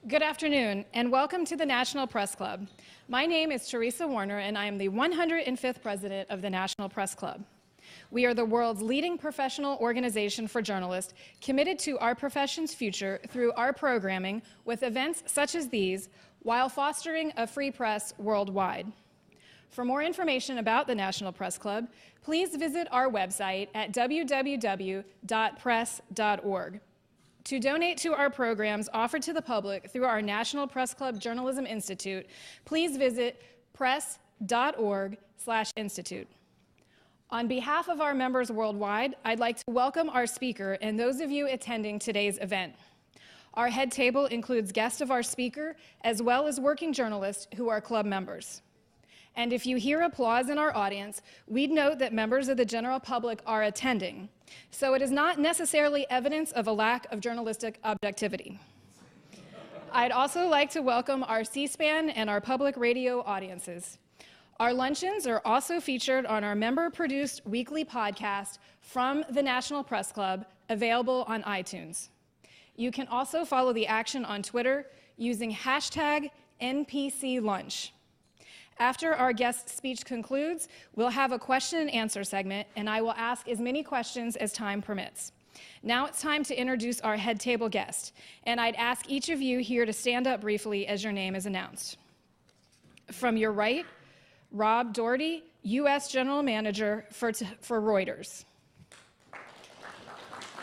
Good afternoon, and welcome to the National Press Club. My name is Teresa Warner, and I am the 105th president of the National Press Club. We are the world's leading professional organization for journalists, committed to our profession's future through our programming with events such as these, while fostering a free press worldwide. For more information about the National Press Club, please visit our website at www.press.org. To donate to our programs offered to the public through our National Press Club Journalism Institute, please visit press.org/institute. On behalf of our members worldwide, I'd like to welcome our speaker and those of you attending today's event. Our head table includes guests of our speaker, as well as working journalists who are club members. And if you hear applause in our audience, we'd note that members of the general public are attending, so it is not necessarily evidence of a lack of journalistic objectivity. I'd also like to welcome our C-SPAN and our public radio audiences. Our luncheons are also featured on our member-produced weekly podcast from the National Press Club, available on iTunes. You can also follow the action on Twitter using hashtag #NPCLunch. After our guest speech concludes, we'll have a question and answer segment, and I will ask as many questions as time permits. Now it's time to introduce our head table guest, and I'd ask each of you here to stand up briefly as your name is announced. From your right, Rob Doherty, U.S. General Manager for Reuters.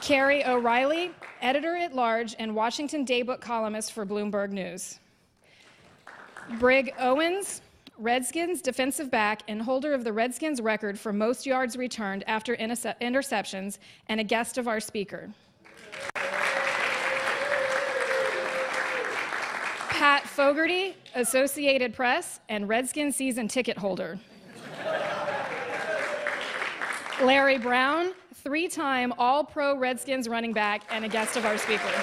Carrie O'Reilly, Editor-at-Large and Washington Daybook columnist for Bloomberg News. Brig Owens, Redskins defensive back and holder of the Redskins record for most yards returned after interceptions, and a guest of our speaker. Pat Fogarty, Associated Press and Redskins season ticket holder. Larry Brown, three-time All-Pro Redskins running back and a guest of our speaker.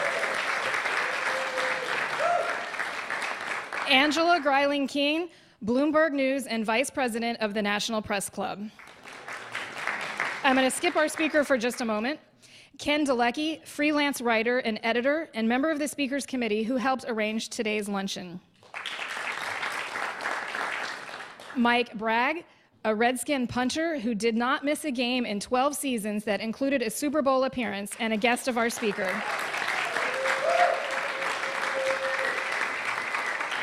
Angela Greiling-King, Bloomberg News and Vice President of the National Press Club. I'm going to skip our speaker for just a moment. Ken Dalecki, freelance writer and editor and member of the Speakers Committee who helped arrange today's luncheon. Mike Bragg, a Redskin punter who did not miss a game in 12 seasons that included a Super Bowl appearance, and a guest of our speaker.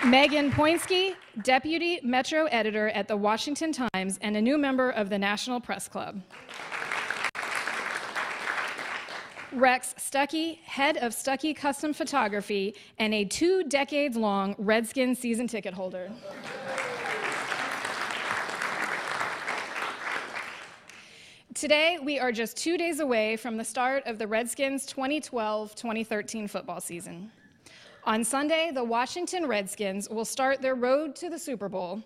Megan Poinski, Deputy Metro Editor at the Washington Times and a new member of the National Press Club. Rex Stuckey, head of Stuckey Custom Photography and a 2-decades-long Redskins season ticket holder. Today, we are just 2 days away from the start of the Redskins' 2012-2013 football season. On Sunday, the Washington Redskins will start their road to the Super Bowl,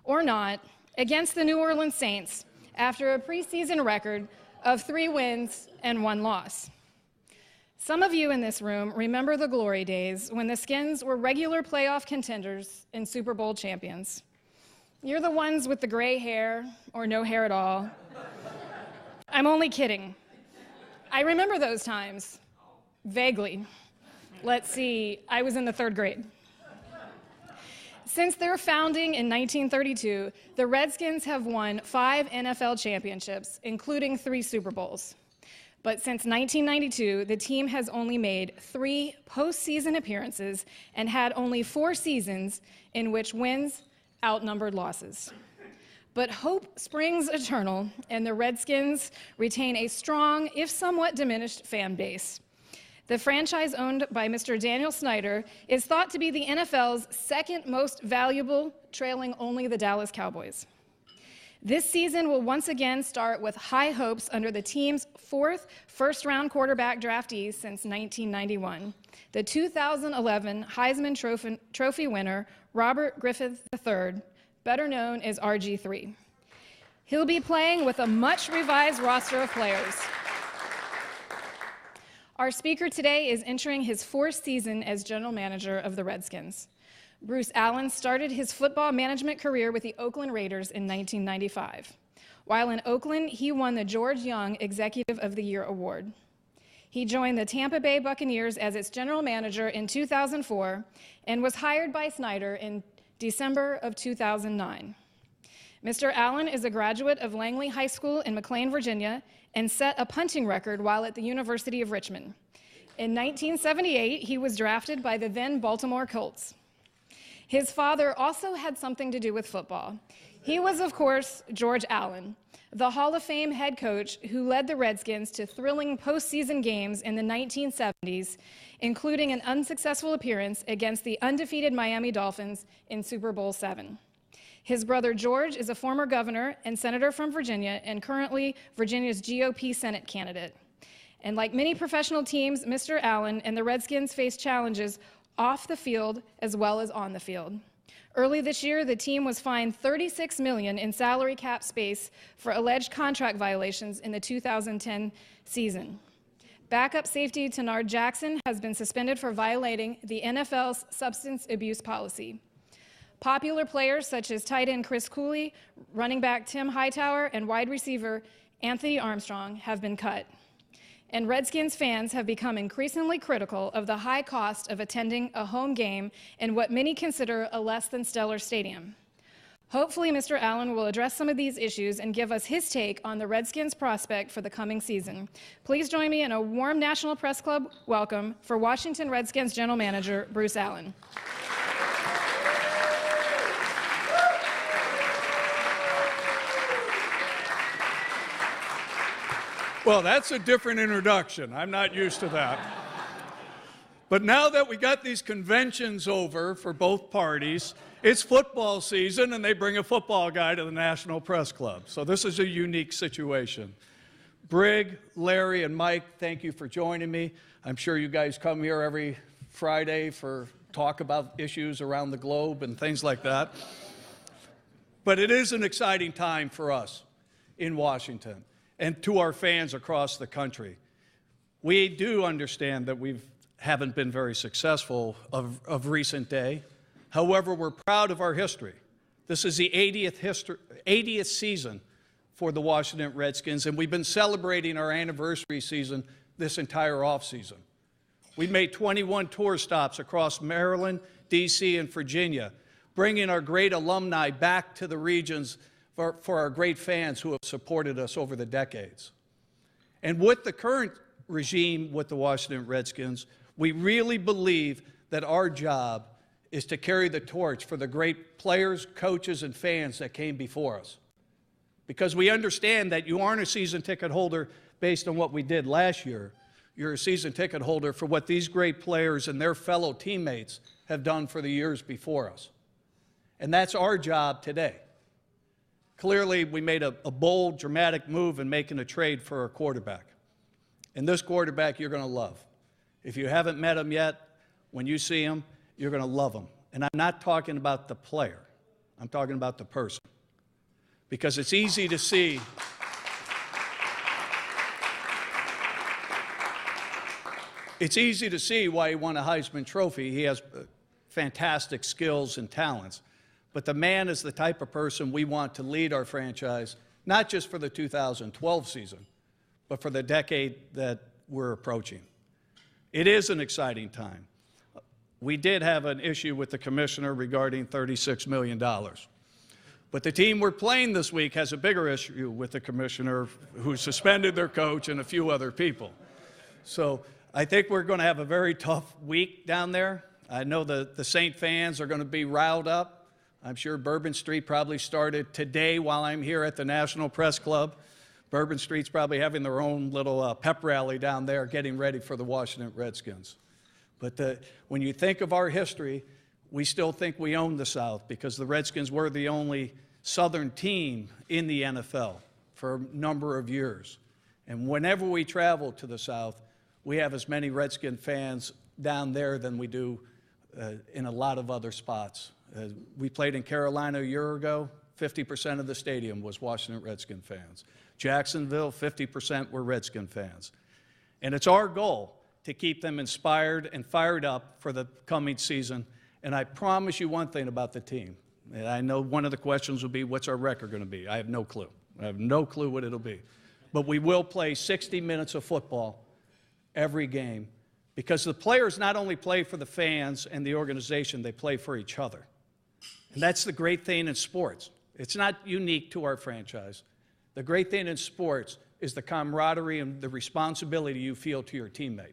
or not, against the New Orleans Saints after a preseason record of 3 wins and 1 loss. Some of you in this room remember the glory days when the Skins were regular playoff contenders and Super Bowl champions. You're the ones with the gray hair or no hair at all. I'm only kidding. I remember those times, vaguely. Let's see, I was in the 3rd grade. Since their founding in 1932, the Redskins have won 5 NFL championships, including 3 Super Bowls. But since 1992, the team has only made 3 postseason appearances and had only 4 seasons in which wins outnumbered losses. But hope springs eternal, and the Redskins retain a strong, if somewhat diminished, fan base. The franchise owned by Mr. Daniel Snyder is thought to be the NFL's 2nd most valuable, trailing only the Dallas Cowboys. This season will once again start with high hopes under the team's 4th first-round quarterback draftee since 1991, the 2011 Heisman Trophy winner, Robert Griffin III, better known as RG3. He'll be playing with a much-revised roster of players. Our speaker today is entering his 4th season as general manager of the Redskins. Bruce Allen started his football management career with the Oakland Raiders in 1995. While in Oakland, he won the George Young Executive of the Year award. He joined the Tampa Bay Buccaneers as its general manager in 2004 and was hired by Snyder in December of 2009. Mr. Allen is a graduate of Langley High School in McLean, Virginia, and set a punting record while at the University of Richmond. In 1978, he was drafted by the then Baltimore Colts. His father also had something to do with football. He was, of course, George Allen, the Hall of Fame head coach who led the Redskins to thrilling postseason games in the 1970s, including an unsuccessful appearance against the undefeated Miami Dolphins in Super Bowl VII. His brother George is a former governor and senator from Virginia and currently Virginia's GOP Senate candidate. And like many professional teams, Mr. Allen and the Redskins face challenges off the field as well as on the field. Early this year, the team was fined $36 million in salary cap space for alleged contract violations in the 2010 season. Backup safety Tenard Jackson has been suspended for violating the NFL's substance abuse policy. Popular players such as tight end Chris Cooley, running back Tim Hightower, and wide receiver Anthony Armstrong have been cut. And Redskins fans have become increasingly critical of the high cost of attending a home game in what many consider a less than stellar stadium. Hopefully, Mr. Allen will address some of these issues and give us his take on the Redskins' prospect for the coming season. Please join me in a warm National Press Club welcome for Washington Redskins General Manager Bruce Allen. Well, that's a different introduction. I'm not used to that. But now that we got these conventions over for both parties, it's football season and they bring a football guy to the National Press Club. So this is a unique situation. Brig, Larry, and Mike, thank you for joining me. I'm sure you guys come here every Friday for talk about issues around the globe and things like that. But it is an exciting time for us in Washington and to our fans across the country. We do understand that we haven't been very successful of recent day. However, we're proud of our history. This is the 80th season for the Washington Redskins, and we've been celebrating our anniversary season this entire offseason. We made 21 tour stops across Maryland, D.C., and Virginia, bringing our great alumni back to the regions for our great fans who have supported us over the decades. And with the current regime with the Washington Redskins, we really believe that our job is to carry the torch for the great players, coaches, and fans that came before us. Because we understand that you aren't a season ticket holder based on what we did last year. You're a season ticket holder for what these great players and their fellow teammates have done for the years before us. And that's our job today. Clearly, we made a bold, dramatic move in making a trade for a quarterback. And this quarterback you're going to love. If you haven't met him yet, when you see him, you're going to love him. And I'm not talking about the player. I'm talking about the person. Because it's easy to see why he won a Heisman Trophy. He has fantastic skills and talents. But the man is the type of person we want to lead our franchise, not just for the 2012 season, but for the decade that we're approaching. It is an exciting time. We did have an issue with the commissioner regarding $36 million. But the team we're playing this week has a bigger issue with the commissioner who suspended their coach and a few other people. So I think we're going to have a very tough week down there. I know the Saint fans are going to be riled up. I'm sure Bourbon Street probably started today while I'm here at the National Press Club. Bourbon Street's probably having their own little pep rally down there getting ready for the Washington Redskins. But when you think of our history, we still think we own the South because the Redskins were the only Southern team in the NFL for a number of years. And whenever we travel to the South, we have as many Redskin fans down there than we do in a lot of other spots. We played in Carolina a year ago. 50% of the stadium was Washington Redskin fans. Jacksonville, 50% were Redskin fans. And it's our goal to keep them inspired and fired up for the coming season. And I promise you one thing about the team. And I know one of the questions will be, what's our record going to be? I have no clue. I have no clue what it'll be. But we will play 60 minutes of football every game, because the players not only play for the fans and the organization, they play for each other. And that's the great thing in sports. It's not unique to our franchise. The great thing in sports is the camaraderie and the responsibility you feel to your teammate.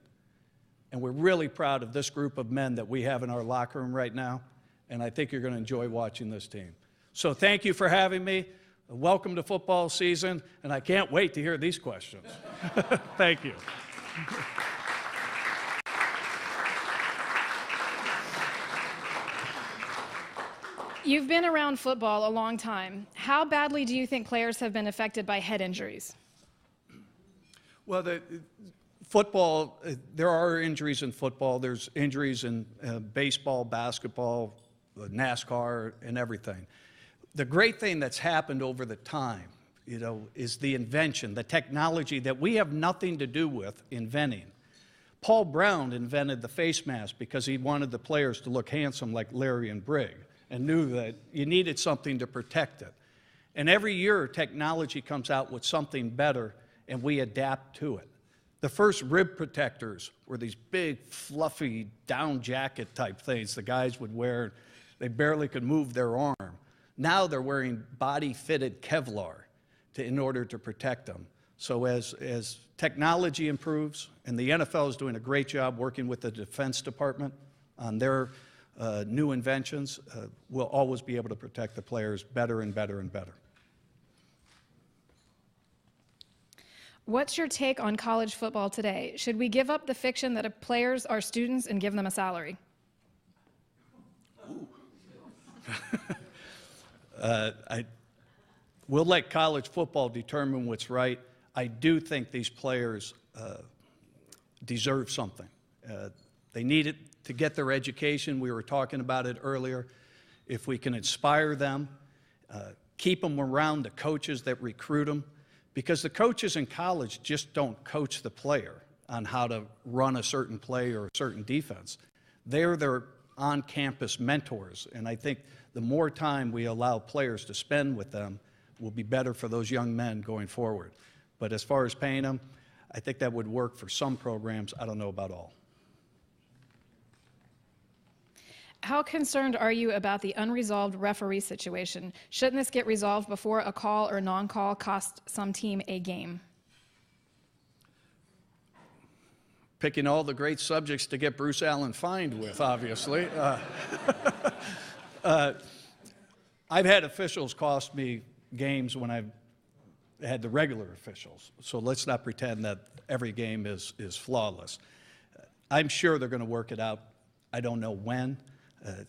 And we're really proud of this group of men that we have in our locker room right now, and I think you're going to enjoy watching this team. So thank you for having me. Welcome to football season, and I can't wait to hear these questions. Thank you. You've been around football a long time. How badly do you think players have been affected by head injuries? Well, football, there are injuries in football. There's injuries in baseball, basketball, NASCAR, and everything. The great thing that's happened over the time, is the invention, the technology that we have nothing to do with inventing. Paul Brown invented the face mask because he wanted the players to look handsome like Larry and Brigg, and knew that you needed something to protect it. And every year, technology comes out with something better, and we adapt to it. The first rib protectors were these big, fluffy, down jacket type things the guys would wear. They barely could move their arm. Now they're wearing body-fitted Kevlar in order to protect them. So as technology improves, and the NFL is doing a great job working with the Defense Department on their new inventions, we'll always be able to protect the players better and better and better. What's your take on college football today? Should we give up the fiction that players are students and give them a salary? We'll let college football determine what's right. I do think these players deserve something. They need it to get their education. We were talking about it earlier. If we can inspire them, keep them around the coaches that recruit them, because the coaches in college just don't coach the player on how to run a certain play or a certain defense. They're their on-campus mentors, and I think the more time we allow players to spend with them will be better for those young men going forward. But as far as paying them, I think that would work for some programs. I don't know about all. How concerned are you about the unresolved referee situation? Shouldn't this get resolved before a call or non-call costs some team a game? Picking all the great subjects to get Bruce Allen fined with, obviously. I've had officials cost me games when I've had the regular officials, so let's not pretend that every game is flawless. I'm sure they're going to work it out. I don't know when.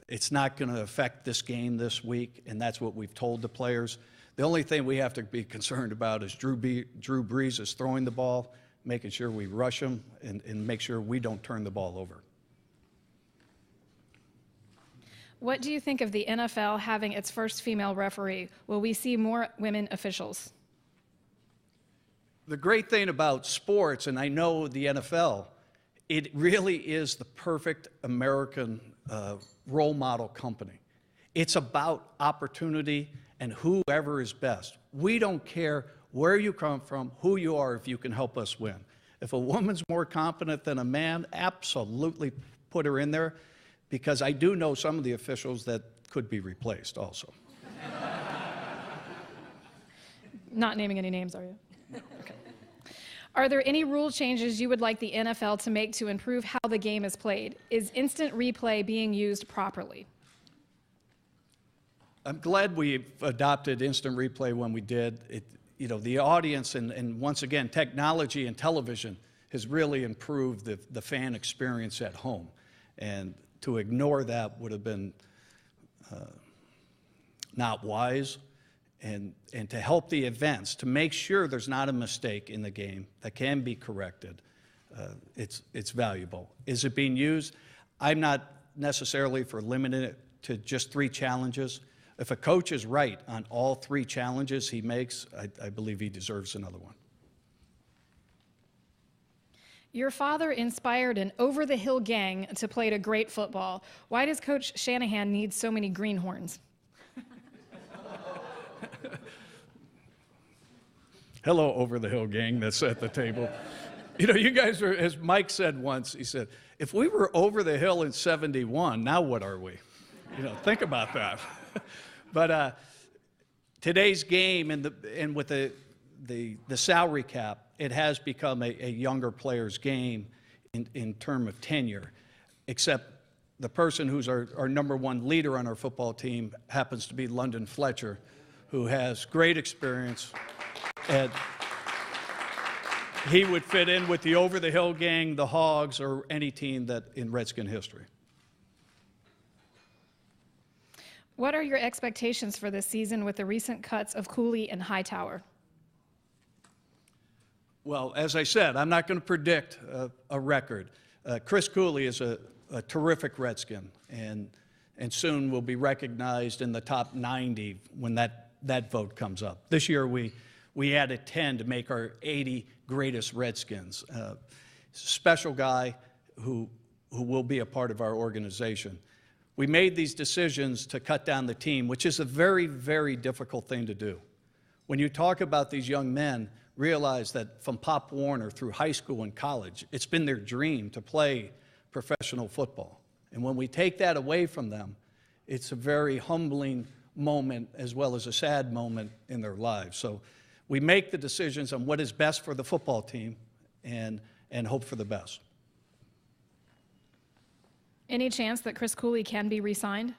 It's not going to affect this game this week, and that's what we've told the players. The only thing we have to be concerned about is Drew Brees is throwing the ball, making sure we rush him, and make sure we don't turn the ball over. What do you think of the NFL having its first female referee? Will we see more women officials? The great thing about sports, and I know the NFL, it really is the perfect American role model company. It's about opportunity and whoever is best. We don't care where you come from, who you are, if you can help us win. If a woman's more competent than a man, absolutely put her in there, because I do know some of the officials that could be replaced also. Not naming any names, are you? Okay. Are there any rule changes you would like the NFL to make to improve how the game is played? Is instant replay being used properly? I'm glad we adopted instant replay when we did. The audience and once again, technology and television has really improved the fan experience at home. And to ignore that would have been not wise. And to help the events, to make sure there's not a mistake in the game that can be corrected, it's valuable. Is it being used? I'm not necessarily for limiting it to just 3 challenges. If a coach is right on all 3 challenges he makes, I believe he deserves another one. Your father inspired an over-the-hill gang to play a great football. Why does Coach Shanahan need so many greenhorns? Hello, over-the-hill gang that's at the table. You know, you guys are, as Mike said once, he said, if we were over the hill in 71, now what are we? You know, think about that. But today's game and with the salary cap, it has become a younger player's game in term of tenure, except the person who's our number one leader on our football team happens to be London Fletcher, who has great experience, and he would fit in with the over-the-hill gang, the Hogs, or any team that in Redskin history. What are your expectations for this season with the recent cuts of Cooley and Hightower? Well, as I said, I'm not going to predict a record. Chris Cooley is a terrific Redskin, and soon will be recognized in the top 90 when that vote comes up. This year we added 10 to make our 80 greatest Redskins. Special guy who will be a part of our organization. We made these decisions to cut down the team, which is a very, very difficult thing to do. When you talk about these young men, realize that from Pop Warner through high school and college, it's been their dream to play professional football. And when we take that away from them, it's a very humbling moment as well as a sad moment in their lives. So we make the decisions on what is best for the football team and hope for the best. Any chance that Chris Cooley can be re-signed?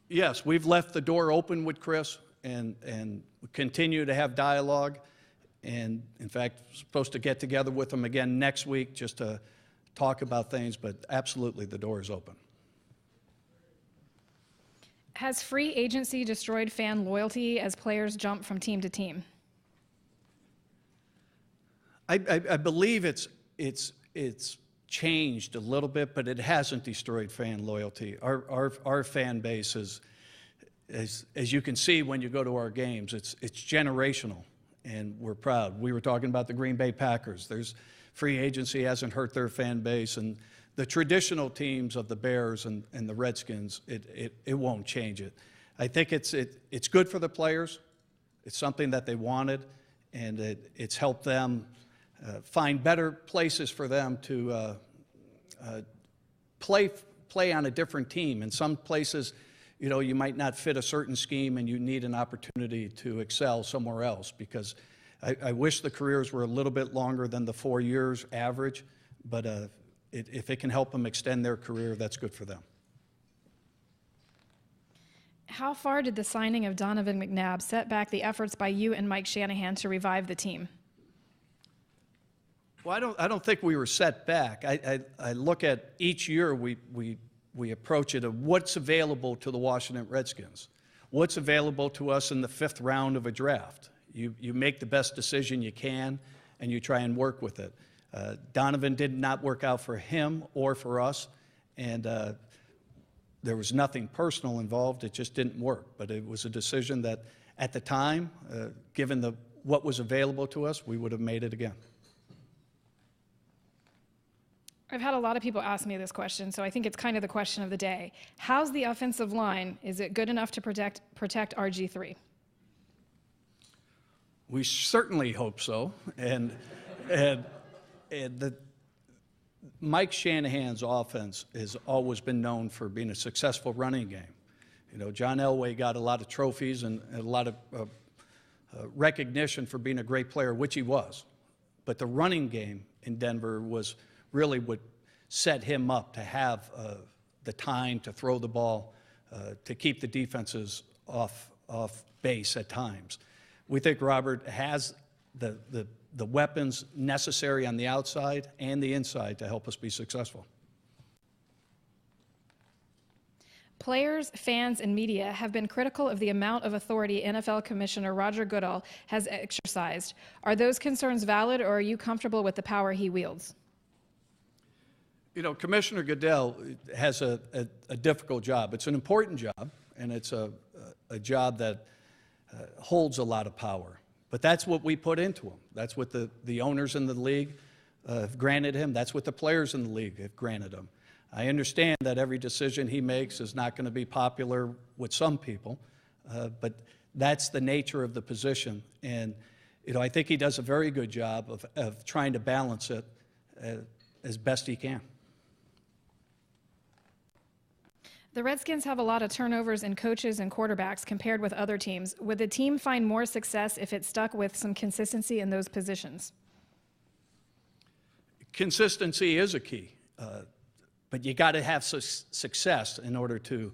Yes, we've left the door open with Chris and continue to have dialogue. And in fact, supposed to get together with him again next week just to talk about things, but absolutely the door is open. Has free agency destroyed fan loyalty as players jump from team to team? I believe it's changed a little bit, but it hasn't destroyed fan loyalty. Our fan base is, as you can see when you go to our games, it's generational, and we're proud. We were talking about the Green Bay Packers. There's free agency hasn't hurt their fan base, and the traditional teams of the Bears and the Redskins, it won't change it. I think it's good for the players. It's something that they wanted, and it's helped them find better places for them to play on a different team. In some places, you know, you might not fit a certain scheme and you need an opportunity to excel somewhere else, because I wish the careers were a little bit longer than the 4 years average, but if it can help them extend their career, that's good for them. How far did the signing of Donovan McNabb set back the efforts by you and Mike Shanahan to revive the team? Well, I don't think we were set back. I look at each year we approach it of what's available to the Washington Redskins, what's available to us in the 5th round of a draft. You make the best decision you can, and you try and work with it. Donovan did not work out for him or for us, and there was nothing personal involved. It just didn't work. But it was a decision that, at the time, given what was available to us, we would have made it again. I've had a lot of people ask me this question, so I think it's kind of the question of the day. How's the offensive line? Is it good enough to protect RG3? We certainly hope so. And Mike Shanahan's offense has always been known for being a successful running game. You know, John Elway got a lot of trophies and a lot of recognition for being a great player, which he was. But the running game in Denver was really what set him up to have the time to throw the ball, to keep the defenses off base at times. We think Robert has the weapons necessary on the outside and the inside to help us be successful. Players, fans, and media have been critical of the amount of authority NFL Commissioner Roger Goodell has exercised. Are those concerns valid, or are you comfortable with the power he wields? You know, Commissioner Goodell has a difficult job. It's an important job, and it's a job that holds a lot of power. But that's what we put into him. That's what the owners in the league have granted him. That's what the players in the league have granted him. I understand that every decision he makes is not going to be popular with some people, but that's the nature of the position. And I think he does a very good job of trying to balance it as best he can. The Redskins have a lot of turnovers in coaches and quarterbacks compared with other teams. Would the team find more success if it stuck with some consistency in those positions? Consistency is a key, but you got to have success in order to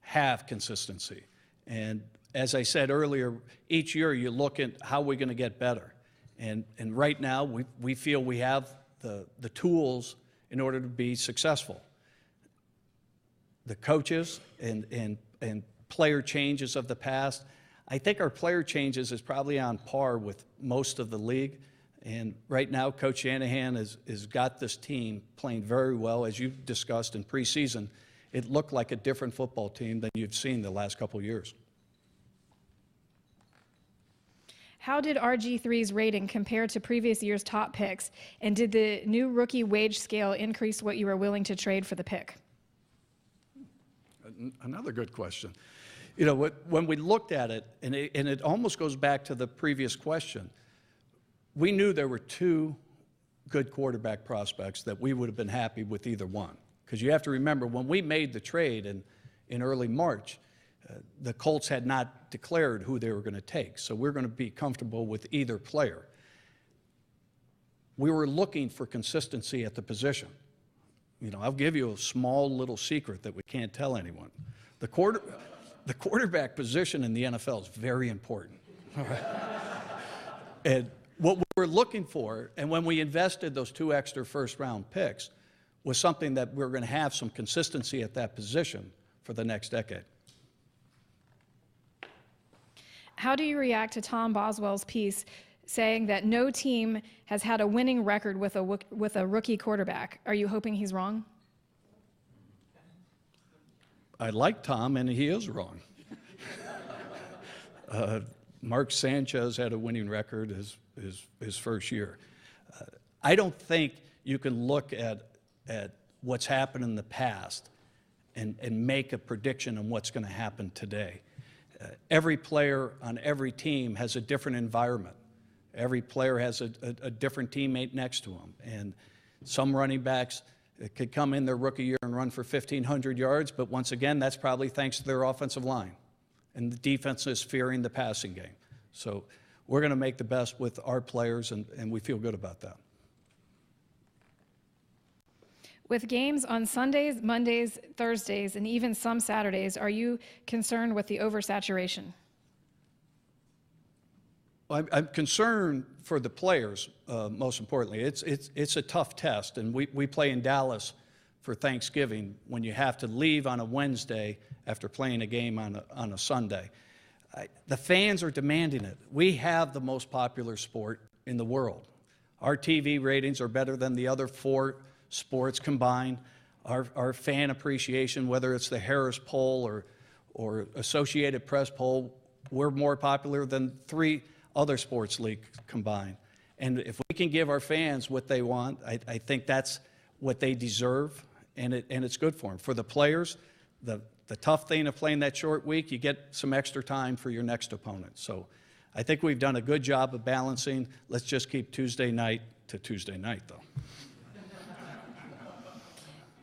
have consistency. And as I said earlier, each year you look at how we're going to get better. And right now we feel we have the tools in order to be successful. The coaches and player changes of the past, I think our player changes is probably on par with most of the league. And right now, Coach Shanahan has got this team playing very well. As you discussed in preseason, it looked like a different football team than you've seen the last couple of years. How did RG3's rating compare to previous year's top picks? And did the new rookie wage scale increase what you were willing to trade for the pick? Another good question. When we looked at it, and it almost goes back to the previous question, we knew there were two good quarterback prospects that we would have been happy with either one. Because you have to remember, when we made the trade in early March, the Colts had not declared who they were going to take. So we're going to be comfortable with either player. We were looking for consistency at the position. I'll give you a small little secret that we can't tell anyone. The quarterback position in the NFL is very important. All right? And what we were looking for, and when we invested those 2 extra first-round picks, was something that we were going to have some consistency at that position for the next decade. How do you react to Tom Boswell's piece saying that no team has had a winning record with a rookie quarterback? Are you hoping he's wrong? I like Tom, and he is wrong. Mark Sanchez had a winning record his first year. I don't think you can look at what's happened in the past and make a prediction on what's going to happen today. Every player on every team has a different environment. Every player has a different teammate next to him. And some running backs could come in their rookie year and run for 1,500 yards, but once again, that's probably thanks to their offensive line. And the defense is fearing the passing game. So we're going to make the best with our players, and we feel good about that. With games on Sundays, Mondays, Thursdays, and even some Saturdays, are you concerned with the oversaturation? I'm concerned for the players, most importantly. It's a tough test, and we play in Dallas for Thanksgiving when you have to leave on a Wednesday after playing a game on a Sunday. The fans are demanding it. We have the most popular sport in the world. Our TV ratings are better than the other 4 sports combined. Our fan appreciation, whether it's the Harris poll or Associated Press poll, we're more popular than 3 other sports leagues combined. And if we can give our fans what they want, I think that's what they deserve, and it's good for them. For the players, the tough thing of playing that short week, you get some extra time for your next opponent. So I think we've done a good job of balancing. Let's just keep Tuesday night to Tuesday night, though.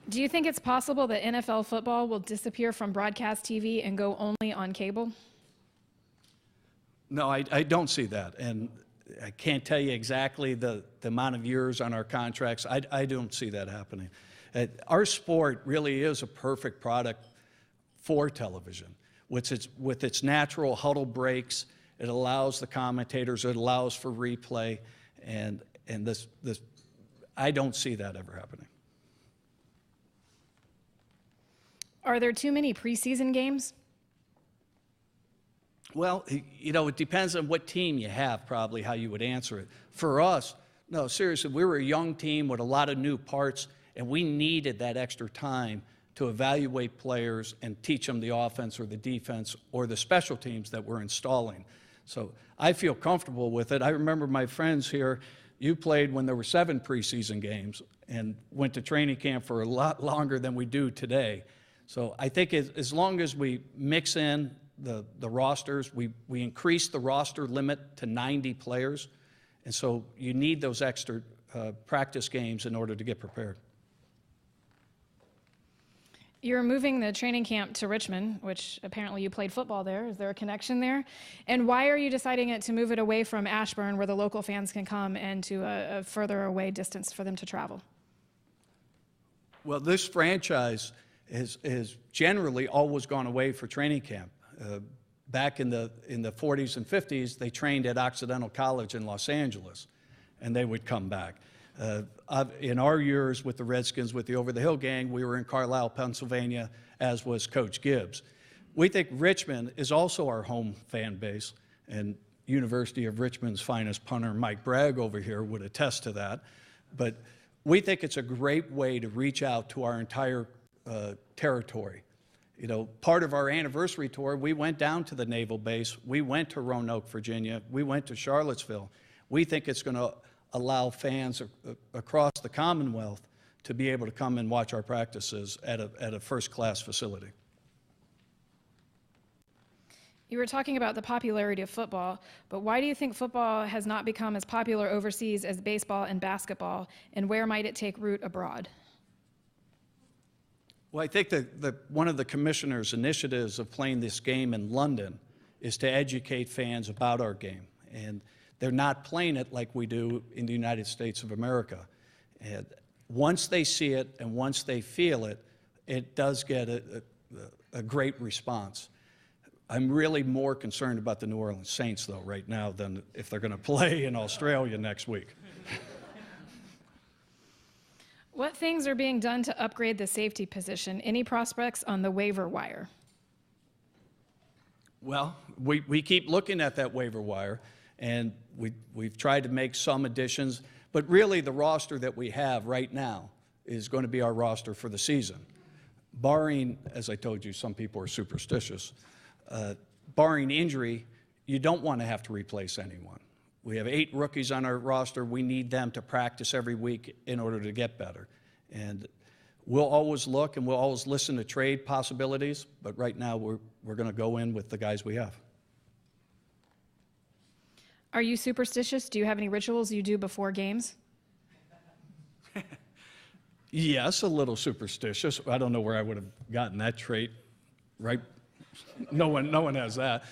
Do you think it's possible that NFL football will disappear from broadcast TV and go only on cable? No, I don't see that. And I can't tell you exactly the amount of years on our contracts. I don't see that happening. Our sport really is a perfect product for television. With its natural huddle breaks, it allows the commentators, it allows for replay, and this I don't see that ever happening. Are there too many preseason games? Well, it depends on what team you have, probably how you would answer it. For us, no, seriously, we were a young team with a lot of new parts, and we needed that extra time to evaluate players and teach them the offense or the defense or the special teams that we're installing. So I feel comfortable with it. I remember my friends here, you played when there were 7 preseason games and went to training camp for a lot longer than we do today. So I think as long as we mix in the rosters. We increased the roster limit to 90 players, and so you need those extra practice games in order to get prepared. You're moving the training camp to Richmond, which apparently you played football there. Is there a connection there? And why are you deciding to move it away from Ashburn, where the local fans can come, and to a further away distance for them to travel? Well, this franchise has generally always gone away for training camp. Back in the 40s and 50s, they trained at Occidental College in Los Angeles, and they would come back. In our years with the Redskins, with the Over the Hill gang, we were in Carlisle, Pennsylvania, as was Coach Gibbs. We think Richmond is also our home fan base, and University of Richmond's finest punter, Mike Bragg, over here would attest to that. But we think it's a great way to reach out to our entire territory. You know, part of our anniversary tour, we went down to the Naval Base, we went to Roanoke, Virginia, we went to Charlottesville. We think it's going to allow fans across the Commonwealth to be able to come and watch our practices at a first-class facility. You were talking about the popularity of football, but why do you think football has not become as popular overseas as baseball and basketball, and where might it take root abroad? Well, I think that one of the commissioner's initiatives of playing this game in London is to educate fans about our game. And they're not playing it like we do in the United States of America. And once they see it and once they feel it, it does get a great response. I'm really more concerned about the New Orleans Saints, though, right now than if they're going to play in Australia next week. What things are being done to upgrade the safety position? Any prospects on the waiver wire? Well, we keep looking at that waiver wire, and we've tried to make some additions, but really the roster that we have right now is going to be our roster for the season. Barring, as I told you, some people are superstitious, barring injury, you don't want to have to replace anyone. We have 8 rookies on our roster. We need them to practice every week in order to get better. And we'll always look and we'll always listen to trade possibilities, but right now we're going to go in with the guys we have. Are you superstitious? Do you have any rituals you do before games? Yes, a little superstitious. I don't know where I would have gotten that trait, right? No one has that.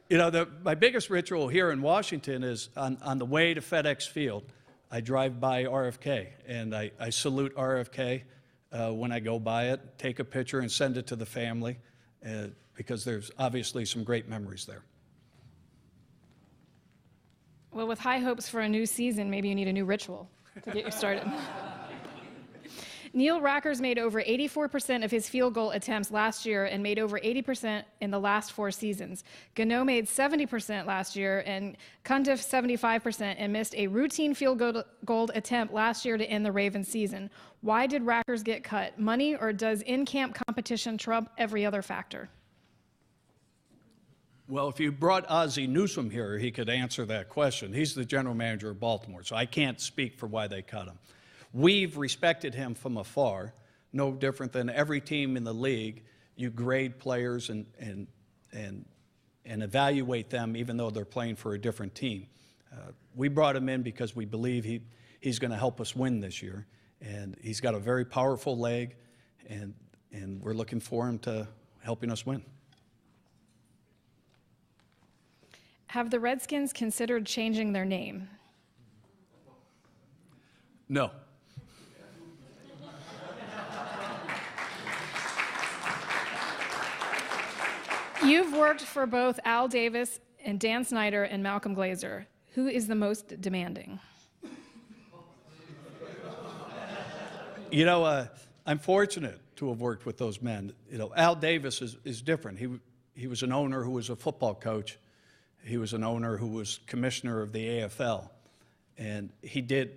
You know, my biggest ritual here in Washington is on the way to FedEx Field, I drive by RFK, and I salute RFK when I go by it, take a picture and send it to the family, because there's obviously some great memories there. Well, with high hopes for a new season, maybe you need a new ritual to get you started. Neil Rackers made over 84% of his field goal attempts last year and made over 80% in the last 4 seasons. Gano made 70% last year and Cundiff 75% and missed a routine field goal attempt last year to end the Ravens season. Why did Rackers get cut? Money, or does in-camp competition trump every other factor? Well, if you brought Ozzie Newsome here, he could answer that question. He's the general manager of Baltimore, so I can't speak for why they cut him. We've respected him from afar, no different than every team in the league. You grade players and evaluate them even though they're playing for a different team. We brought him in because we believe he's going to help us win this year. And he's got a very powerful leg, and we're looking for him to helping us win. Have the Redskins considered changing their name? No. You've worked for both Al Davis and Dan Snyder and Malcolm Glazer. Who is the most demanding? You know, I'm fortunate to have worked with those men. You know, Al Davis is different. He was an owner who was a football coach. He was an owner who was commissioner of the AFL. And he did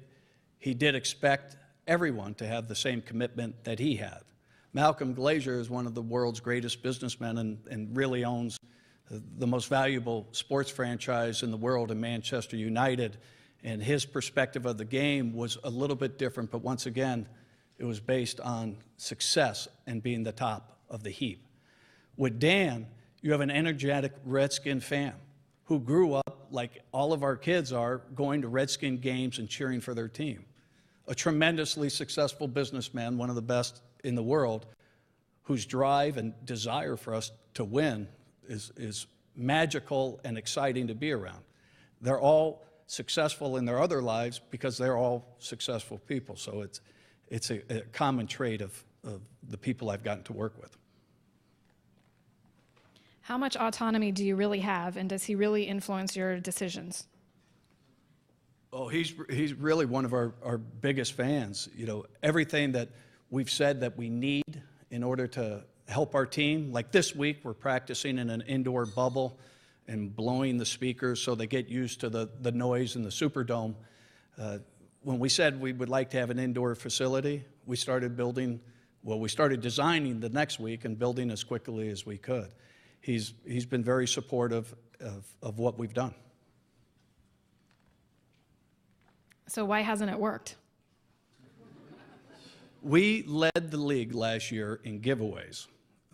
expect everyone to have the same commitment that he had. Malcolm Glazer is one of the world's greatest businessmen and really owns the most valuable sports franchise in the world in Manchester United. And his perspective of the game was a little bit different, but once again, it was based on success and being the top of the heap. With Dan, You have an energetic Redskin fan who grew up, like all of our kids are, going to Redskin games and cheering for their team. A tremendously successful businessman, one of the best in the world, whose drive and desire for us to win is magical and exciting to be around. They're all successful in their other lives because they're all successful people. So it's a common trait of the people I've gotten to work with. How much autonomy do you really have, and does he really influence your decisions? Oh, he's really one of our biggest fans. You know, everything that we've said that we need in order to help our team, like this week, we're practicing in an indoor bubble and blowing the speakers so they get used to the noise in the Superdome. When we said we would like to have an indoor facility, we started designing the next week and building as quickly as we could. He's been very supportive of what we've done. So why hasn't it worked? We led the league last year in giveaways.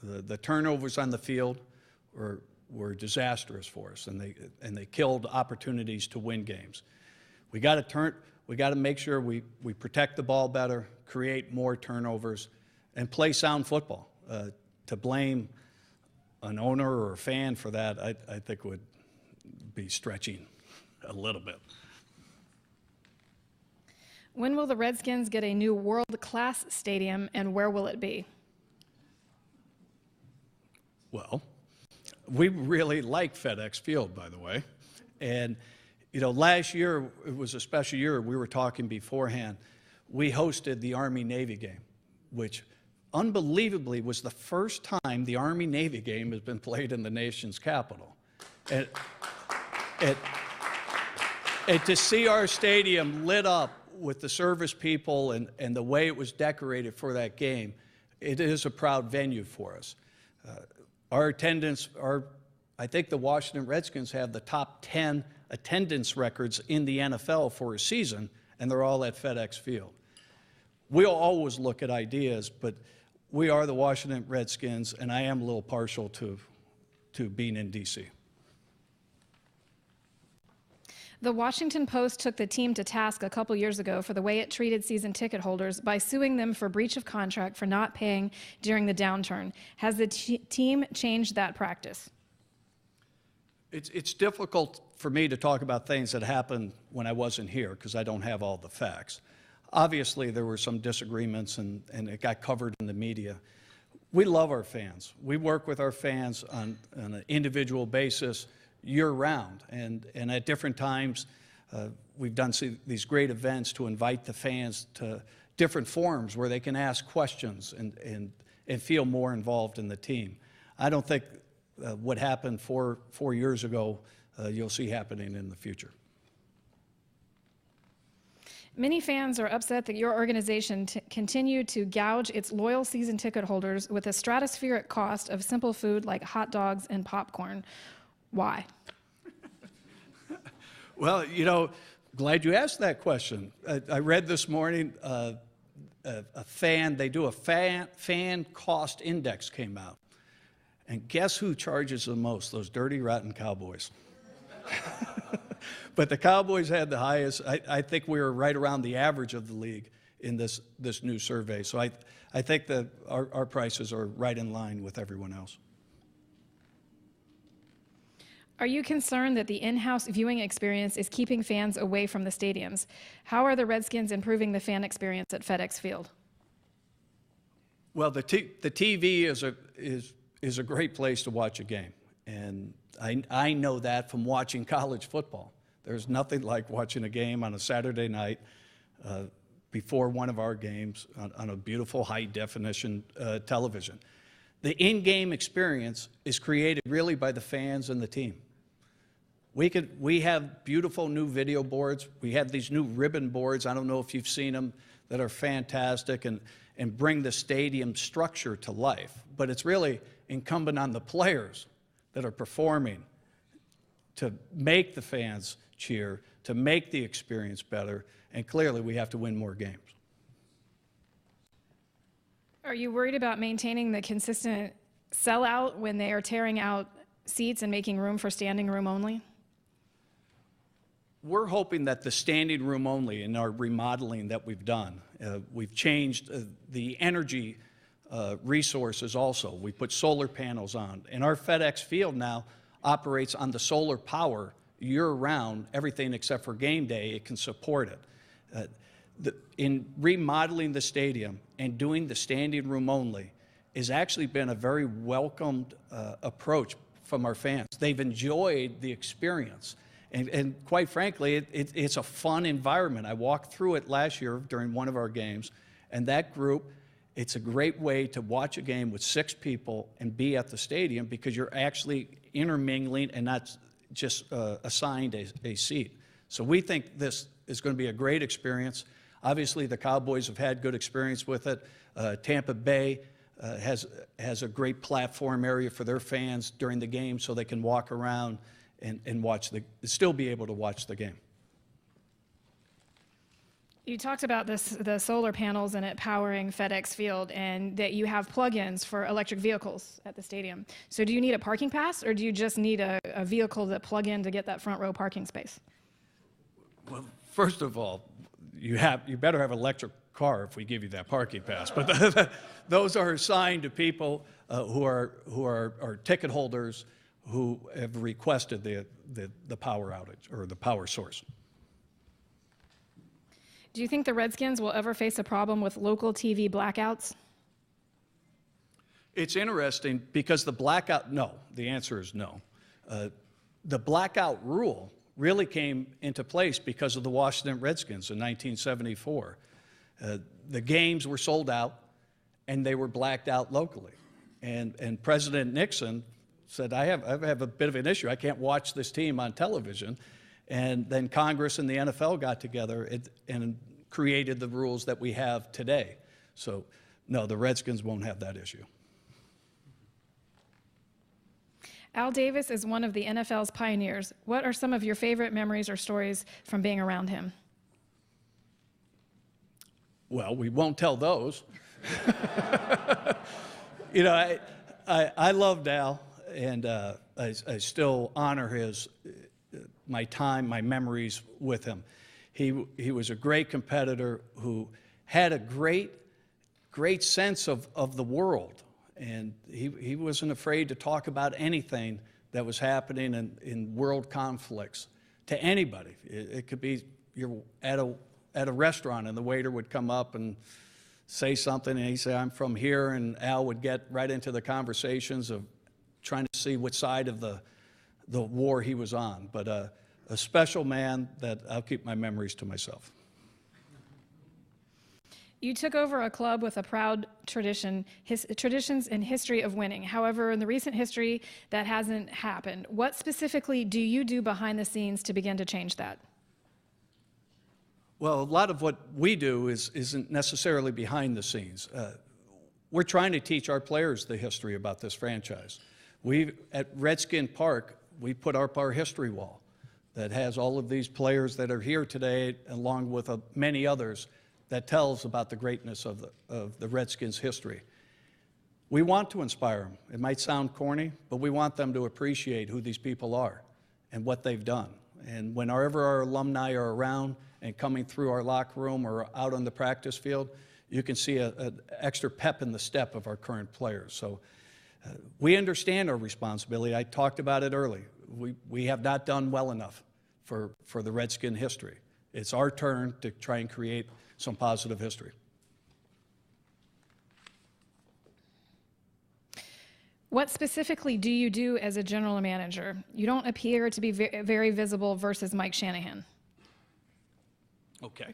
The turnovers on the field were disastrous for us, and they killed opportunities to win games. We got to make sure we protect the ball better, create more turnovers, and play sound football. To blame an owner or a fan for that, I think would be stretching a little bit. When will the Redskins get a new world-class stadium, and where will it be? Well, we really like FedEx Field, by the way. And, you know, last year, it was a special year. We were talking beforehand. We hosted the Army-Navy game, which unbelievably was the first time the Army-Navy game has been played in the nation's capital. And to see our stadium lit up with the service people and the way it was decorated for that game, it is a proud venue for us. Our attendance, I think the Washington Redskins have the top 10 attendance records in the NFL for a season, and they're all at FedEx Field. We'll always look at ideas, but we are the Washington Redskins, and I am a little partial to being in D.C. The Washington Post took the team to task a couple years ago for the way it treated season ticket holders by suing them for breach of contract for not paying during the downturn. Has the team changed that practice? It's difficult for me to talk about things that happened when I wasn't here because I don't have all the facts. Obviously, there were some disagreements, and it got covered in the media. We love our fans. We work with our fans on an individual basis year-round, and at different times, we've done these great events to invite the fans to different forums where they can ask questions and feel more involved in the team. I don't think what happened four years ago you'll see happening in the future. Many fans are upset that your organization continued to gouge its loyal season ticket holders with a stratospheric cost of simple food like hot dogs and popcorn. Why? Well, you know, glad you asked that question. I read this morning they do a fan cost index came out. And guess who charges the most? Those dirty, rotten Cowboys. But the Cowboys had the highest. I think we were right around the average of the league in this new survey. So I think that our prices are right in line with everyone else. Are you concerned that the in-house viewing experience is keeping fans away from the stadiums? How are the Redskins improving the fan experience at FedEx Field? Well, the TV is a great place to watch a game, and I know that from watching college football. There's nothing like watching a game on a Saturday night before one of our games on a beautiful high-definition television. The in-game experience is created really by the fans and the team. We have beautiful new video boards. We have these new ribbon boards. I don't know if you've seen them, that are fantastic and bring the stadium structure to life. But it's really incumbent on the players that are performing to make the fans cheer, to make the experience better, and clearly we have to win more games. Are you worried about maintaining the consistent sellout when they are tearing out seats and making room for standing room only? We're hoping that the standing room only in our remodeling that we've done, we've changed the energy resources also. We put solar panels on. And our FedEx Field now operates on the solar power year-round, everything except for game day, it can support it. In remodeling the stadium and doing the standing room only has actually been a very welcomed approach from our fans. They've enjoyed the experience. And quite frankly, it's a fun environment. I walked through it last year during one of our games, and that group, it's a great way to watch a game with 6 people and be at the stadium because you're actually intermingling and not just assigned a seat. So we think this is going to be a great experience. Obviously, the Cowboys have had good experience with it. Tampa Bay has a great platform area for their fans during the game so they can walk around and still be able to watch the game. You talked about the solar panels and it powering FedEx Field, and that you have plug-ins for electric vehicles at the stadium. So do you need a parking pass, or do you just need a vehicle to plug in to get that front row parking space? Well, first of all, you better have an electric car if we give you that parking pass. But those are assigned to people who are ticket holders who have requested the power outage or the power source. Do you think the Redskins will ever face a problem with local TV blackouts? It's interesting because no, the answer is no. The blackout rule really came into place because of the Washington Redskins in 1974. The games were sold out and they were blacked out locally. And President Nixon said, I have a bit of an issue. I can't watch this team on television. And then Congress and the NFL got together and created the rules that we have today. So, no, the Redskins won't have that issue. Al Davis is one of the NFL's pioneers. What are some of your favorite memories or stories from being around him? Well, we won't tell those. You know, I loved Al, and I still honor my time, my memories with him. He was a great competitor who had a great sense of the world, and he wasn't afraid to talk about anything that was happening in world conflicts to anybody. It could be you're at a restaurant and the waiter would come up and say something, and he'd say, I'm from here, and Al would get right into the conversations of trying to see which side of the war he was on. But a special man that I'll keep my memories to myself. You took over a club with a proud traditions and history of winning. However, in the recent history, that hasn't happened. What specifically do you do behind the scenes to begin to change that? Well, a lot of what we do isn't necessarily behind the scenes. We're trying to teach our players the history about this franchise. At Redskin Park, we put up our history wall that has all of these players that are here today, along with many others, that tells about the greatness of the Redskins' history. We want to inspire them. It might sound corny, but we want them to appreciate who these people are and what they've done. And whenever our alumni are around and coming through our locker room or out on the practice field, you can see an extra pep in the step of our current players. So we understand our responsibility. I talked about it early. We have not done well enough for the Redskin history. It's our turn to try and create some positive history. What specifically do you do as a general manager? You don't appear to be very visible versus Mike Shanahan. Okay.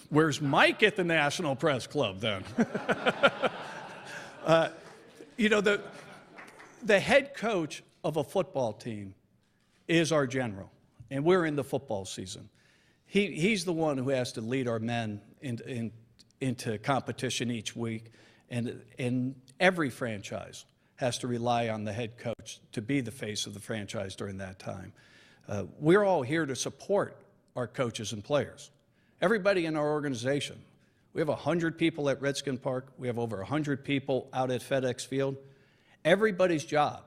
Where's Mike at the National Press Club then? You know, the head coach of a football team is our general, and we're in the football season. He's the one who has to lead our men into competition each week, and every franchise has to rely on the head coach to be the face of the franchise during that time. We're all here to support our coaches and players. Everybody in our organization. We have 100 people at Redskin Park. We have over 100 people out at FedEx Field. Everybody's job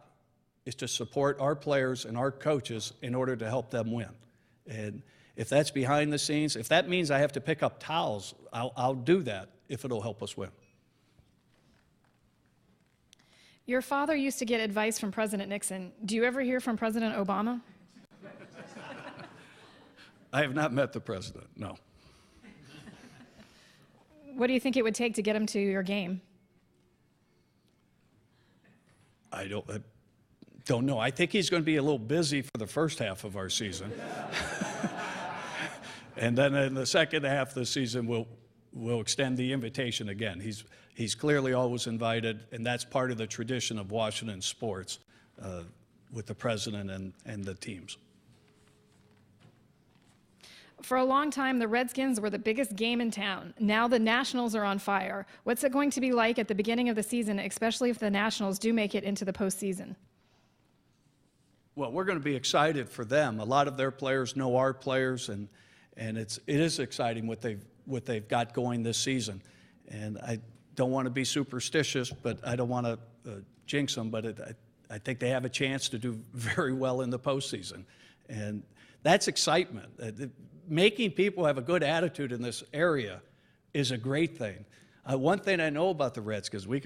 is to support our players and our coaches in order to help them win. And if that's behind the scenes, if that means I have to pick up towels, I'll do that if it'll help us win. Your father used to get advice from President Nixon. Do you ever hear from President Obama? I have not met the president, no. What do you think it would take to get him to your game? I don't know. I think he's going to be a little busy for the first half of our season. And then in the second half of the season, we'll extend the invitation again. He's clearly always invited, and that's part of the tradition of Washington sports with the president and the teams. For a long time, the Redskins were the biggest game in town. Now the Nationals are on fire. What's it going to be like at the beginning of the season, especially if the Nationals do make it into the postseason? Well, we're going to be excited for them. A lot of their players know our players, and it is exciting what they've got going this season. And I don't want to be superstitious, but I don't want to jinx them, but I think they have a chance to do very well in the postseason. And that's excitement. Making people have a good attitude in this area is a great thing. One thing I know about the Redskins, we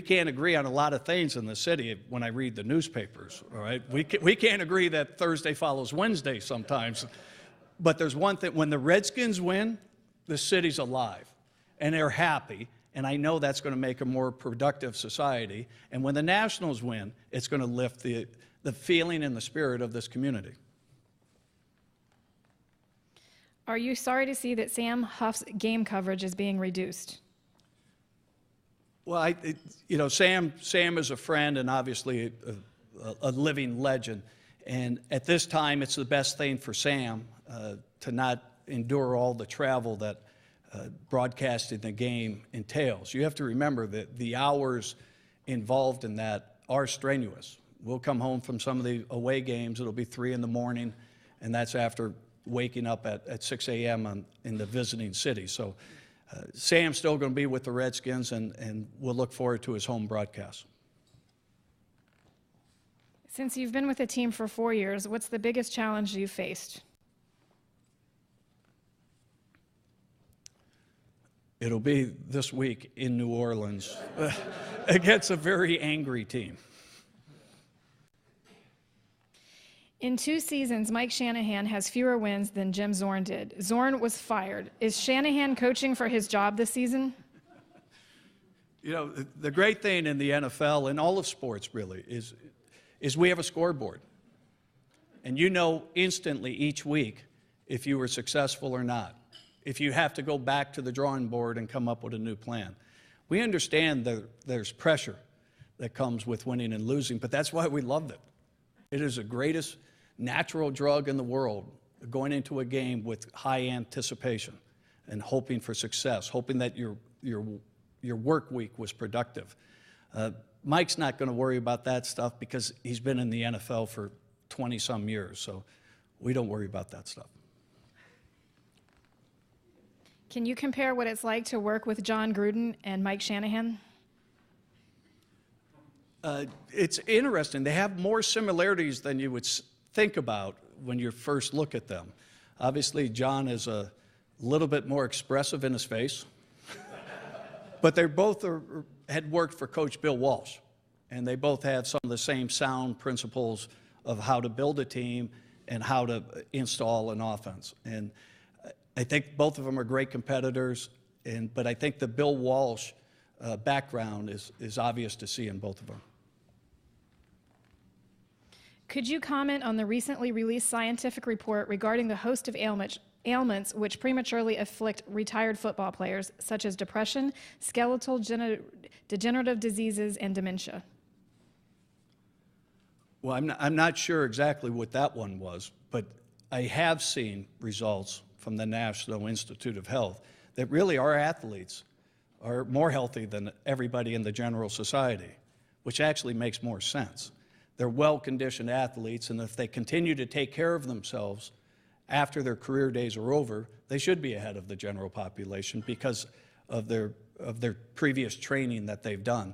can't agree on a lot of things in the city when I read the newspapers, all right? We can't agree that Thursday follows Wednesday sometimes. But there's one thing, when the Redskins win, the city's alive, and they're happy, and I know that's going to make a more productive society. And when the Nationals win, it's going to lift the feeling and the spirit of this community. Are you sorry to see that Sam Huff's game coverage is being reduced? Well, Sam is a friend and obviously a living legend. And at this time, it's the best thing for Sam to not endure all the travel that broadcasting the game entails. You have to remember that the hours involved in that are strenuous. We'll come home from some of the away games. It'll be 3 in the morning, and that's after waking up at 6 a.m. in the visiting city. So Sam's still going to be with the Redskins, and we'll look forward to his home broadcast. Since you've been with the team for 4 years, what's the biggest challenge you've faced? It'll be this week in New Orleans against a very angry team. In 2 seasons, Mike Shanahan has fewer wins than Jim Zorn did. Zorn was fired. Is Shanahan coaching for his job this season? You know, the great thing in the NFL and all of sports really is we have a scoreboard. And you know instantly each week if you were successful or not, if you have to go back to the drawing board and come up with a new plan. We understand that there's pressure that comes with winning and losing, but that's why we loved it. It is the greatest natural drug in the world, going into a game with high anticipation and hoping for success, hoping that your work week was productive. Mike's not going to worry about that stuff because he's been in the NFL for 20-some years, so we don't worry about that stuff. Can you compare what it's like to work with John Gruden and Mike Shanahan? It's interesting. They have more similarities than you would think about when you first look at them. Obviously, John is a little bit more expressive in his face, but they both had worked for Coach Bill Walsh, and they both have some of the same sound principles of how to build a team and how to install an offense. And I think both of them are great competitors, but I think the Bill Walsh background is obvious to see in both of them. Could you comment on the recently released scientific report regarding the host of ailments which prematurely afflict retired football players, such as depression, skeletal degenerative diseases, and dementia? Well, I'm not sure exactly what that one was, but I have seen results from the National Institute of Health that really our athletes are more healthy than everybody in the general society, which actually makes more sense. They're well-conditioned athletes, and if they continue to take care of themselves after their career days are over, they should be ahead of the general population because of their previous training that they've done.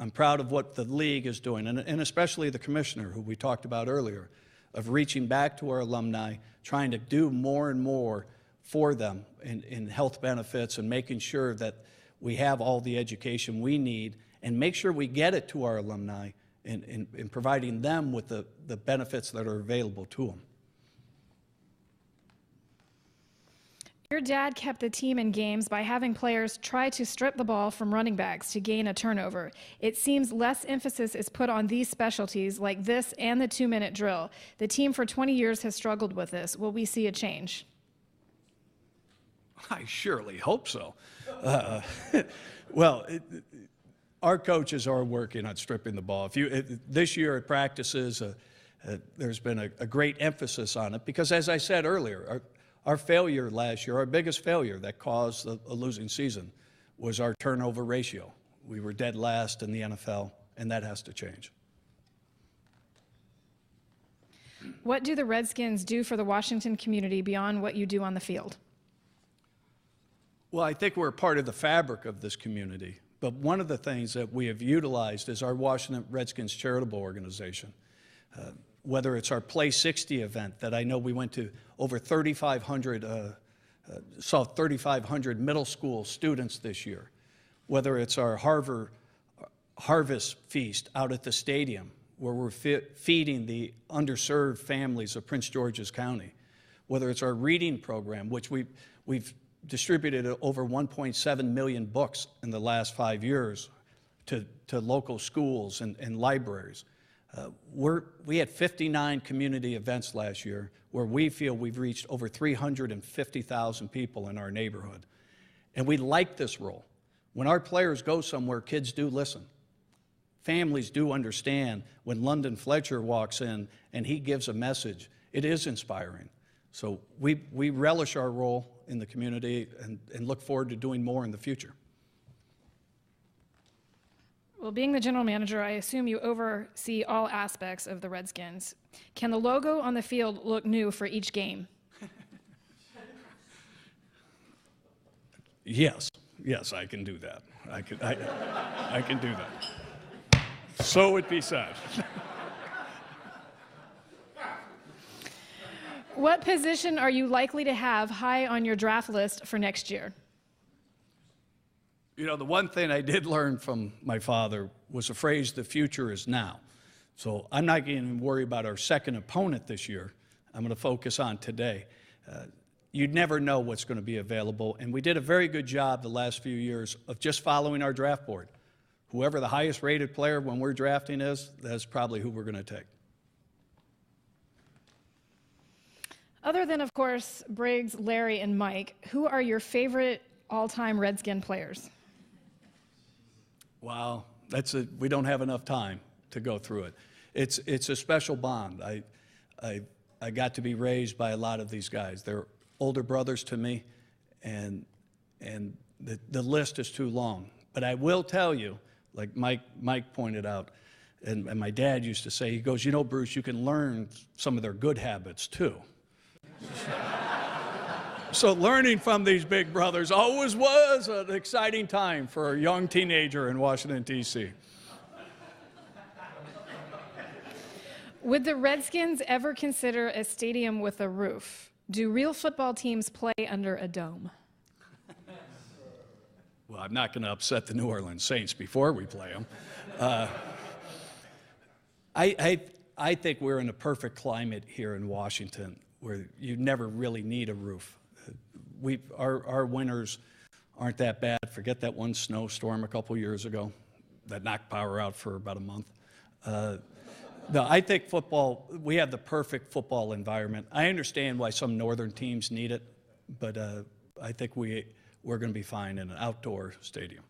I'm proud of what the league is doing, and especially the commissioner, who we talked about earlier, of reaching back to our alumni, trying to do more and more for them in health benefits and making sure that we have all the education we need and make sure we get it to our alumni in providing them with the benefits that are available to them. Your dad kept the team in games by having players try to strip the ball from running backs to gain a turnover. It seems less emphasis is put on these specialties like this and the 2-minute drill. The team for 20 years has struggled with this. Will we see a change? I surely hope so. Our coaches are working on stripping the ball. This year at practices, there's been a great emphasis on it because, as I said earlier, our failure last year, our biggest failure that caused a losing season, was our turnover ratio. We were dead last in the NFL, and that has to change. What do the Redskins do for the Washington community beyond what you do on the field? Well, I think we're a part of the fabric of this community. But one of the things that we have utilized is our Washington Redskins charitable organization. Whether it's our Play 60 event that I know we went to over 3,500, saw 3,500 middle school students this year. Whether it's our Harvest Feast out at the stadium where we're feeding the underserved families of Prince George's County. Whether it's our reading program, which we've distributed over 1.7 million books in the last 5 years to local schools and libraries. We had 59 community events last year where we feel we've reached over 350,000 people in our neighborhood. And we like this role. When our players go somewhere, kids do listen. Families do understand when London Fletcher walks in and he gives a message. It is inspiring. So we relish our role in the community and look forward to doing more in the future. Well, being the general manager, I assume you oversee all aspects of the Redskins. Can the logo on the field look new for each game? Yes, I can do that. I can do that. So it be said. What position are you likely to have high on your draft list for next year? You know, the one thing I did learn from my father was the phrase, "the future is now." So I'm not going to worry about our second opponent this year. I'm going to focus on today. You never know what's going to be available, and we did a very good job the last few years of just following our draft board. Whoever the highest rated player when we're drafting is, that's probably who we're going to take. Other than, of course, Briggs, Larry, and Mike, who are your favorite all-time Redskin players? Wow, we don't have enough time to go through it. It's a special bond. I got to be raised by a lot of these guys. They're older brothers to me, and the list is too long. But I will tell you, like Mike pointed out, and my dad used to say, he goes, "You know, Bruce, you can learn some of their good habits too." So learning from these big brothers always was an exciting time for a young teenager in Washington, D.C. Would the Redskins ever consider a stadium with a roof? Do real football teams play under a dome? Well, I'm not going to upset the New Orleans Saints before we play them. I think we're in a perfect climate here in Washington where you never really need a roof. Our winters aren't that bad. Forget that one snowstorm a couple years ago that knocked power out for about a month. I think football, we have the perfect football environment. I understand why some northern teams need it, but I think we're going to be fine in an outdoor stadium.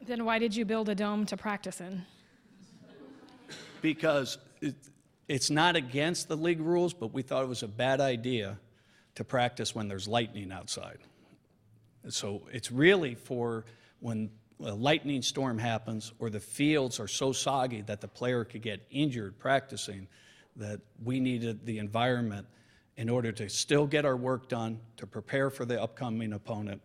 Then why did you build a dome to practice in? Because it's not against the league rules, but we thought it was a bad idea to practice when there's lightning outside. So it's really for when a lightning storm happens or the fields are so soggy that the player could get injured practicing, that we needed the environment in order to still get our work done, to prepare for the upcoming opponent,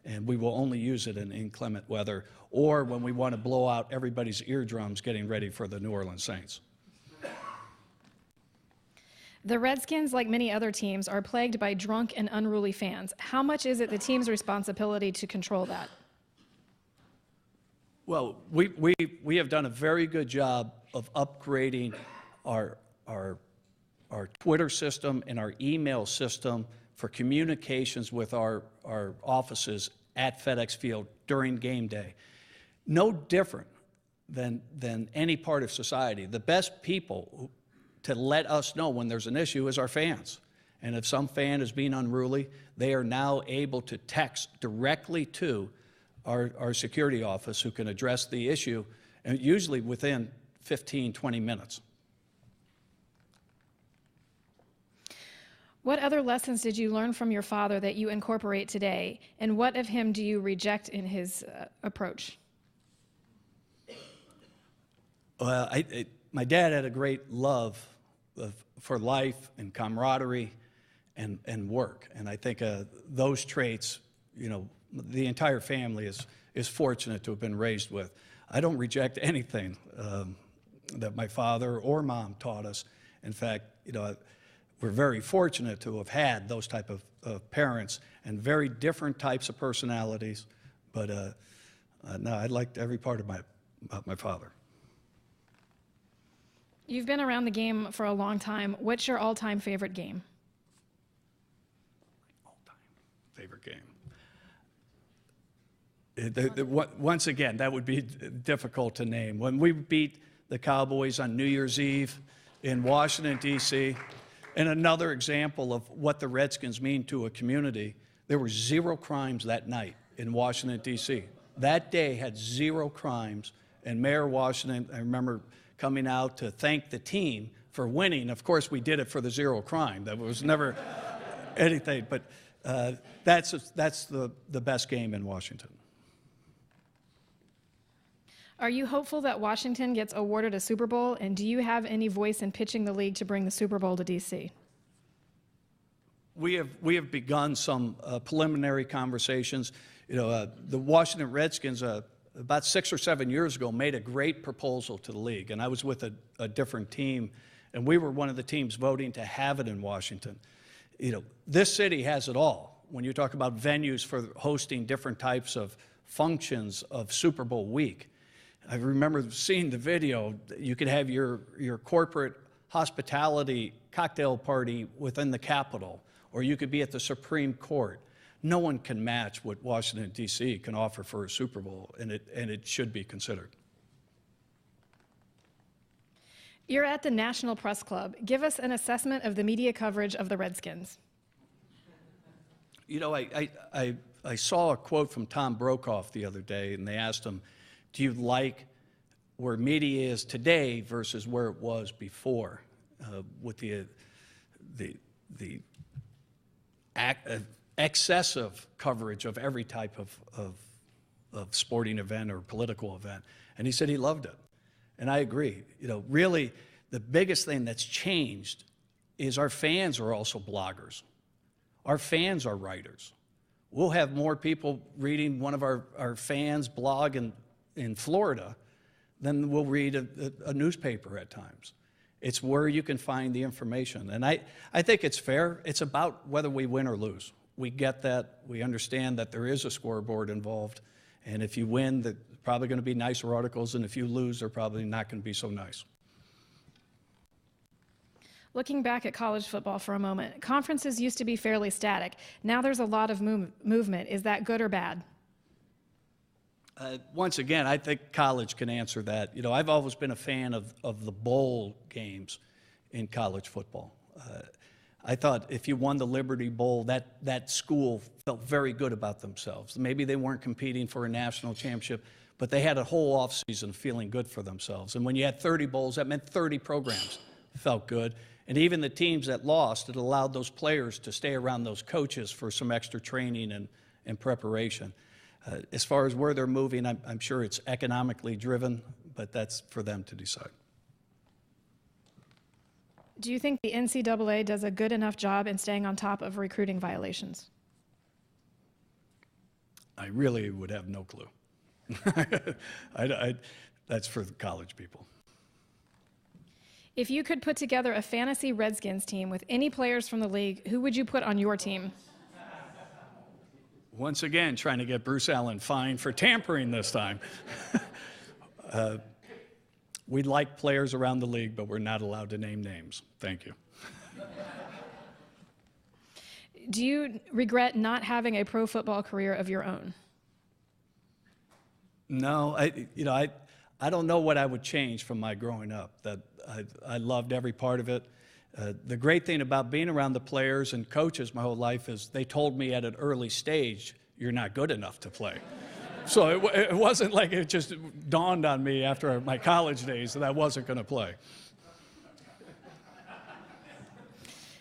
and we will only use it in inclement weather or when we want to blow out everybody's eardrums getting ready for the New Orleans Saints. The Redskins, like many other teams, are plagued by drunk and unruly fans. How much is it the team's responsibility to control that? Well, we have done a very good job of upgrading our Twitter system and our email system for communications with our offices at FedEx Field during game day. No different than any part of society. The best people to let us know when there's an issue is our fans. And if some fan is being unruly, they are now able to text directly to our security office who can address the issue, and usually within 15, 20 minutes. What other lessons did you learn from your father that you incorporate today, and what of him do you reject in his approach? Well, my dad had a great love for life and camaraderie and work, and I think those traits, you know, the entire family is fortunate to have been raised with. I don't reject anything that my father or mom taught us. In fact, you know, we're very fortunate to have had those type of parents and very different types of personalities. But no, I liked every part about my father. You've been around the game for a long time. What's your all-time favorite game? All-time favorite game. Once again, that would be difficult to name. When we beat the Cowboys on New Year's Eve in Washington, D.C., and another example of what the Redskins mean to a community, there were 0 crimes that night in Washington, D.C. That day had 0 crimes, and Mayor Washington, I remember coming out to thank the team for winning. Of course, we did it for the 0 crime. That was never anything, but that's the best game in Washington. Are you hopeful that Washington gets awarded a Super Bowl, and do you have any voice in pitching the league to bring the Super Bowl to D.C.? We have begun some preliminary conversations. You know, the Washington Redskins about 6 or 7 years ago made a great proposal to the league, and I was with a different team, and we were one of the teams voting to have it in Washington. You know, this city has it all. When you talk about venues for hosting different types of functions of Super Bowl week, I remember seeing the video. You could have your corporate hospitality cocktail party within the Capitol, or you could be at the Supreme Court. No one can match what Washington, D.C. can offer for a Super Bowl, and it should be considered. You're at the National Press Club. Give us an assessment of the media coverage of the Redskins. You know, I saw a quote from Tom Brokaw the other day, and they asked him, do you like where media is today versus where it was before, with the excessive coverage of every type of sporting event or political event? And he said he loved it. And I agree. You know, really, the biggest thing that's changed is our fans are also bloggers. Our fans are writers. We'll have more people reading one of our fans' blog in Florida than we'll read a newspaper at times. It's where you can find the information. And I think it's fair. It's about whether we win or lose. We get that. We understand that there is a scoreboard involved. And if you win, there's probably going to be nicer articles. And if you lose, they're probably not going to be so nice. Looking back at college football for a moment, conferences used to be fairly static. Now there's a lot of movement. Is that good or bad? Once again, I think college can answer that. You know, I've always been a fan of the bowl games in college football. I thought if you won the Liberty Bowl, that school felt very good about themselves. Maybe they weren't competing for a national championship, but they had a whole offseason feeling good for themselves. And when you had 30 bowls, that meant 30 programs felt good. And even the teams that lost, it allowed those players to stay around those coaches for some extra training and preparation. As far as where they're moving, I'm sure it's economically driven, but that's for them to decide. Do you think the NCAA does a good enough job in staying on top of recruiting violations? I really would have no clue. That's for the college people. If you could put together a fantasy Redskins team with any players from the league, who would you put on your team? Once again, trying to get Bruce Allen fined for tampering this time. We'd like players around the league, but we're not allowed to name names. Thank you. Do you regret not having a pro football career of your own? No, I don't know what I would change from my growing up. That I loved every part of it. The great thing about being around the players and coaches my whole life is they told me at an early stage, you're not good enough to play. So it wasn't like it just dawned on me after my college days that I wasn't going to play.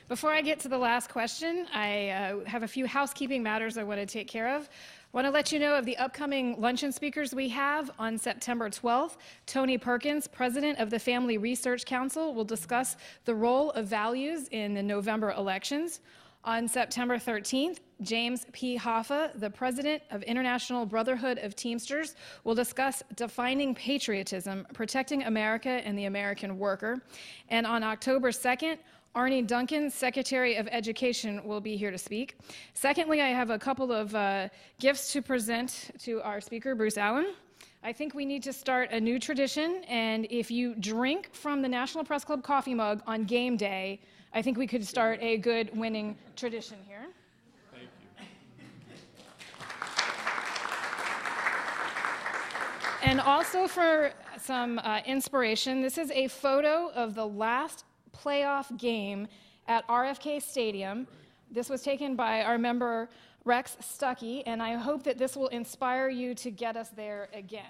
Before I get to the last question, I have a few housekeeping matters I want to take care of. I want to let you know of the upcoming luncheon speakers we have on September 12th. Tony Perkins, president of the Family Research Council, will discuss the role of values in the November elections. On September 13th, James P. Hoffa, the president of International Brotherhood of Teamsters, will discuss defining patriotism, protecting America and the American worker. And on October 2nd, Arnie Duncan, Secretary of Education, will be here to speak. Secondly, I have a couple of gifts to present to our speaker, Bruce Allen. I think we need to start a new tradition, and if you drink from the National Press Club coffee mug on game day, I think we could start a good winning tradition here. Thank you. And also for some inspiration, this is a photo of the last playoff game at RFK Stadium. This was taken by our member Rex Stuckey, and I hope that this will inspire you to get us there again.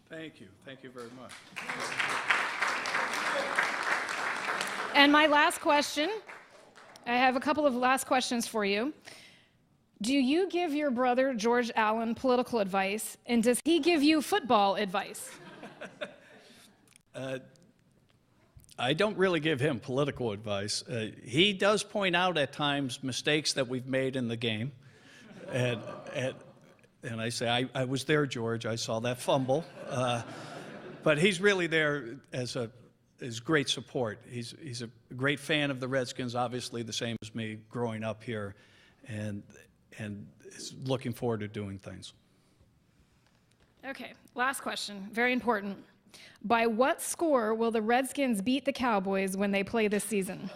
Thank you. Thank you very much. And my last question, I have a couple of last questions for you. Do you give your brother George Allen political advice, and does he give you football advice? I don't really give him political advice. He does point out at times mistakes that we've made in the game. And I say, I was there, George. I saw that fumble. But he's really there as great support. He's a great fan of the Redskins, obviously the same as me growing up here, and is looking forward to doing things. Okay, last question, very important. By what score will the Redskins beat the Cowboys when they play this season?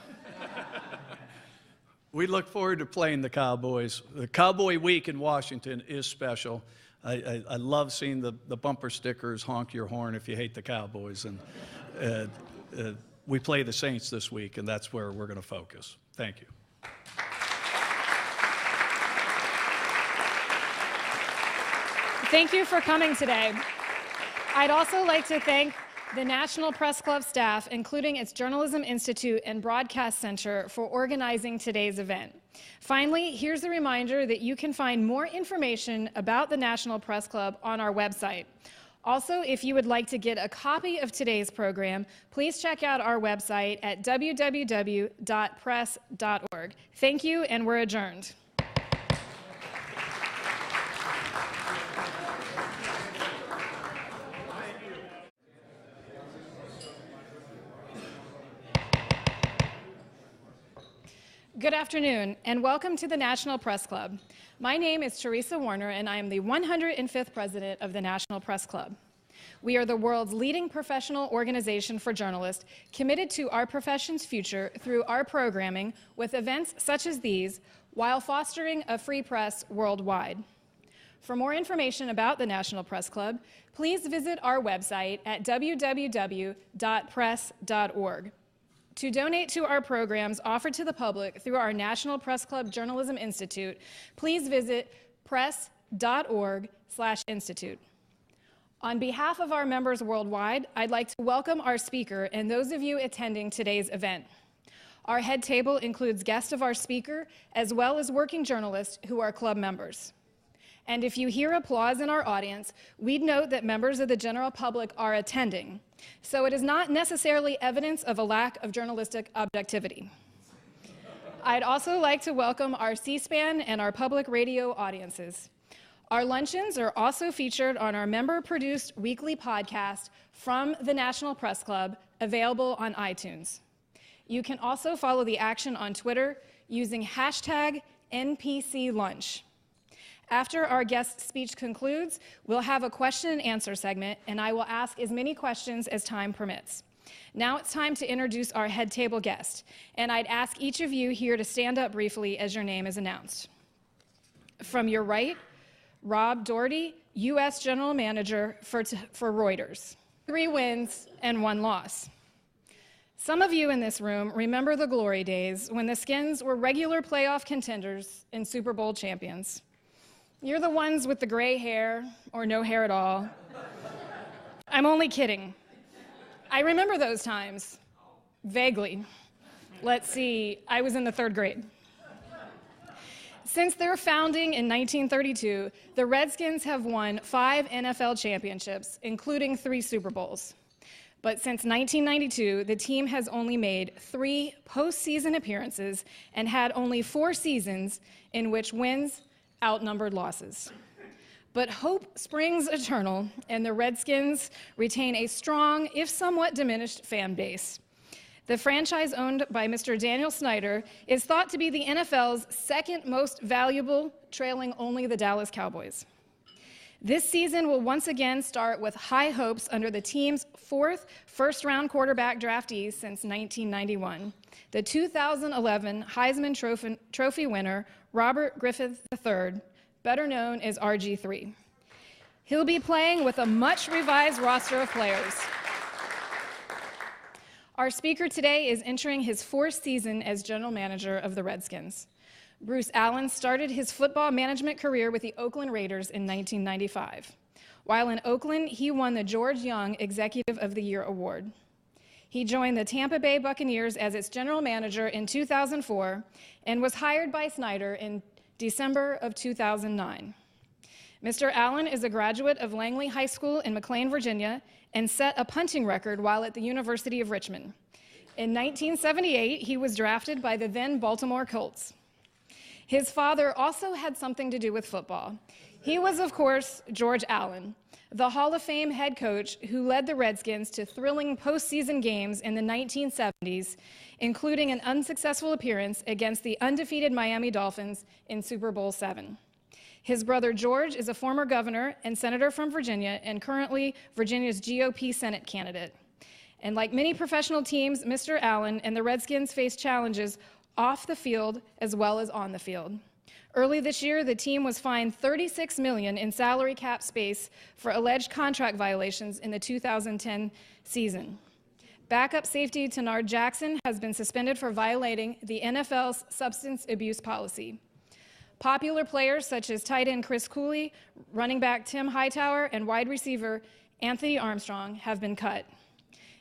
We look forward to playing the Cowboys. The Cowboy Week in Washington is special. I love seeing the bumper stickers, honk your horn if you hate the Cowboys. And we play the Saints this week, and that's where we're going to focus. Thank you. Thank you for coming today. I'd also like to thank the National Press Club staff, including its Journalism Institute and Broadcast Center, for organizing today's event. Finally, here's a reminder that you can find more information about the National Press Club on our website. Also, if you would like to get a copy of today's program, please check out our website at www.press.org. Thank you, and we're adjourned. Good afternoon, and welcome to the National Press Club. My name is Teresa Warner, and I am the 105th president of the National Press Club. We are the world's leading professional organization for journalists, committed to our profession's future through our programming with events such as these, while fostering a free press worldwide. For more information about the National Press Club, please visit our website at www.press.org. To donate to our programs offered to the public through our National Press Club Journalism Institute, please visit press.org/institute. On behalf of our members worldwide, I'd like to welcome our speaker and those of you attending today's event. Our head table includes guests of our speaker, as well as working journalists who are club members. And if you hear applause in our audience, we'd note that members of the general public are attending, so it is not necessarily evidence of a lack of journalistic objectivity. I'd also like to welcome our C-SPAN and our public radio audiences. Our luncheons are also featured on our member-produced weekly podcast from the National Press Club, available on iTunes. You can also follow the action on Twitter using hashtag NPCLunch. After our guest speech concludes, we'll have a question and answer segment, and I will ask as many questions as time permits. Now it's time to introduce our head table guest, and I'd ask each of you here to stand up briefly as your name is announced. From your right, Rob Doherty, U.S. General Manager for Reuters. 3 wins and 1 loss. Some of you in this room remember the glory days when the Skins were regular playoff contenders and Super Bowl champions. You're the ones with the gray hair or no hair at all. I'm only kidding. I remember those times, vaguely. Let's see, I was in the 3rd grade. Since their founding in 1932, the Redskins have won 5 NFL championships, including 3 Super Bowls. But since 1992, the team has only made 3 postseason appearances and had only 4 seasons in which wins outnumbered losses. But hope springs eternal, and the Redskins retain a strong, if somewhat diminished, fan base. The franchise owned by Mr. Daniel Snyder is thought to be the NFL's 2nd most valuable, trailing only the Dallas Cowboys. This season will once again start with high hopes under the team's 4th first-round quarterback draftee since 1991, the 2011 Heisman Trophy winner, Robert Griffith III, better known as RG3. He'll be playing with a much-revised roster of players. Our speaker today is entering his 4th season as general manager of the Redskins. Bruce Allen started his football management career with the Oakland Raiders in 1995. While in Oakland, he won the George Young Executive of the Year award. He joined the Tampa Bay Buccaneers as its general manager in 2004 and was hired by Snyder in December of 2009. Mr. Allen is a graduate of Langley High School in McLean, Virginia, and set a punting record while at the University of Richmond. In 1978, he was drafted by the then Baltimore Colts. His father also had something to do with football. He was, of course, George Allen, the Hall of Fame head coach who led the Redskins to thrilling postseason games in the 1970s, including an unsuccessful appearance against the undefeated Miami Dolphins in Super Bowl VII. His brother George is a former governor and senator from Virginia and currently Virginia's GOP Senate candidate. And like many professional teams, Mr. Allen and the Redskins face challenges off the field as well as on the field. Early this year, the team was fined $36 million in salary cap space for alleged contract violations in the 2010 season. Backup safety Tenard Jackson has been suspended for violating the NFL's substance abuse policy. Popular players such as tight end Chris Cooley, running back Tim Hightower, and wide receiver Anthony Armstrong have been cut.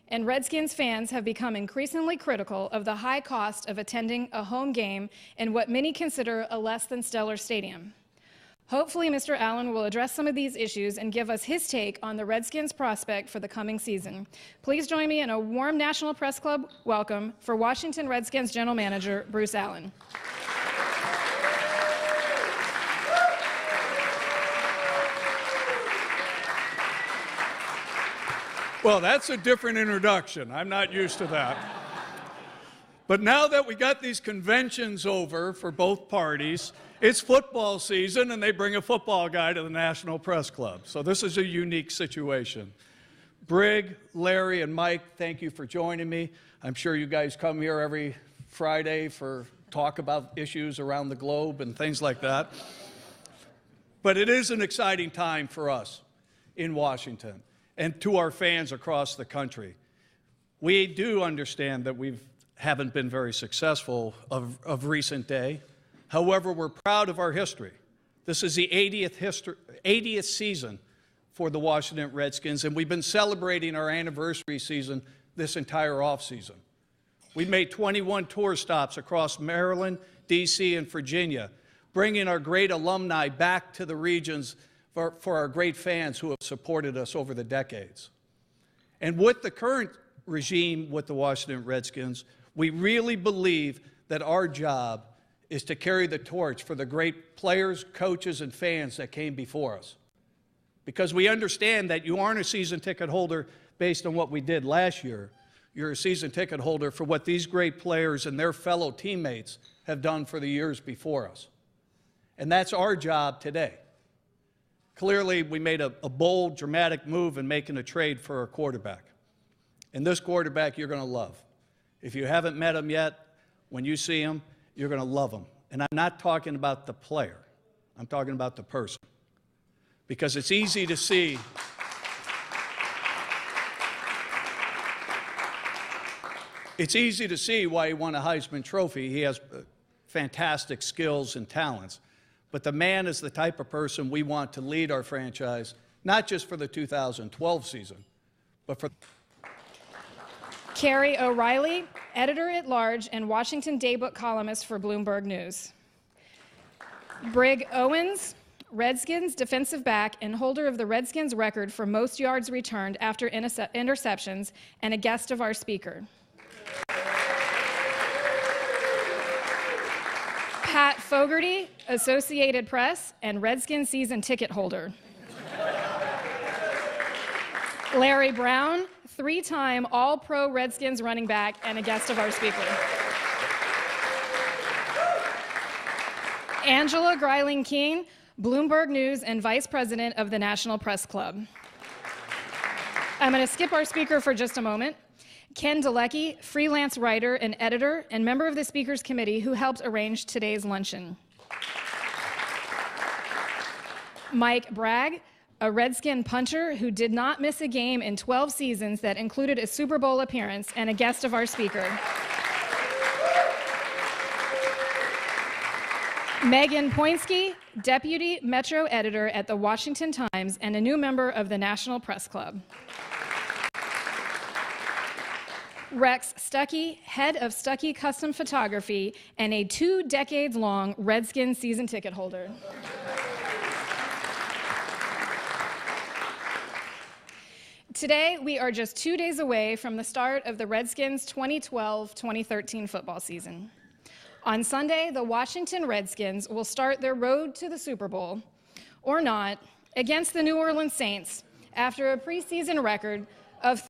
And Redskins fans have become increasingly critical of the high cost of attending a home game in what many consider a less than stellar stadium. Hopefully, Mr. Allen will address some of these issues and give us his take on the Redskins' prospect for the coming season. Please join me in a warm National Press Club welcome for Washington Redskins General Manager Bruce Allen. Well, that's a different introduction. I'm not used to that. But now that we got these conventions over for both parties, it's football season and they bring a football guy to the National Press Club. So this is a unique situation. Brig, Larry, and Mike, thank you for joining me. I'm sure you guys come here every Friday for talk about issues around the globe and things like that. But it is an exciting time for us in Washington and to our fans across the country. We do understand that we haven't been very successful of recent day. However, we're proud of our history. This is the 80th season for the Washington Redskins, and we've been celebrating our anniversary season this entire offseason. We made 21 tour stops across Maryland, D.C., and Virginia, bringing our great alumni back to the regions for our great fans who have supported us over the decades. And with the current regime with the Washington Redskins, we really believe that our job is to carry the torch for the great players, coaches, and fans that came before us. Because we understand that you aren't a season ticket holder based on what we did last year. You're a season ticket holder for what these great players and their fellow teammates have done for the years before us. And that's our job today. Clearly, we made a bold, dramatic move in making a trade for our quarterback. And this quarterback you're going to love. If you haven't met him yet, when you see him, you're going to love him. And I'm not talking about the player. I'm talking about the person. Because it's easy to see why he won a Heisman Trophy. He has fantastic skills and talents. But the man is the type of person we want to lead our franchise, not just for the 2012 season, but for... Carrie O'Reilly, editor-at-large and Washington Daybook columnist for Bloomberg News. Brig Owens, Redskins defensive back and holder of the Redskins record for most yards returned after interceptions, and a guest of our speaker. Pat Fogarty, Associated Press and Redskins season ticket holder. Larry Brown, three-time All-Pro Redskins running back and a guest of our speaker. Angela Greiling-King, Bloomberg News and Vice President of the National Press Club. I'm going to skip our speaker for just a moment. Ken Dalecki, freelance writer and editor and member of the Speakers Committee who helped arrange today's luncheon. Mike Bragg, a Redskin puncher who did not miss a game in 12 seasons that included a Super Bowl appearance and a guest of our speaker. Megan Poinski, deputy Metro editor at the Washington Times and a new member of the National Press Club. Rex Stuckey, head of Stuckey Custom Photography and a 2 decades-long Redskins season ticket holder. Today, we are just 2 days away from the start of the Redskins' 2012-2013 football season. On Sunday, the Washington Redskins will start their road to the Super Bowl, or not, against the New Orleans Saints after a preseason record of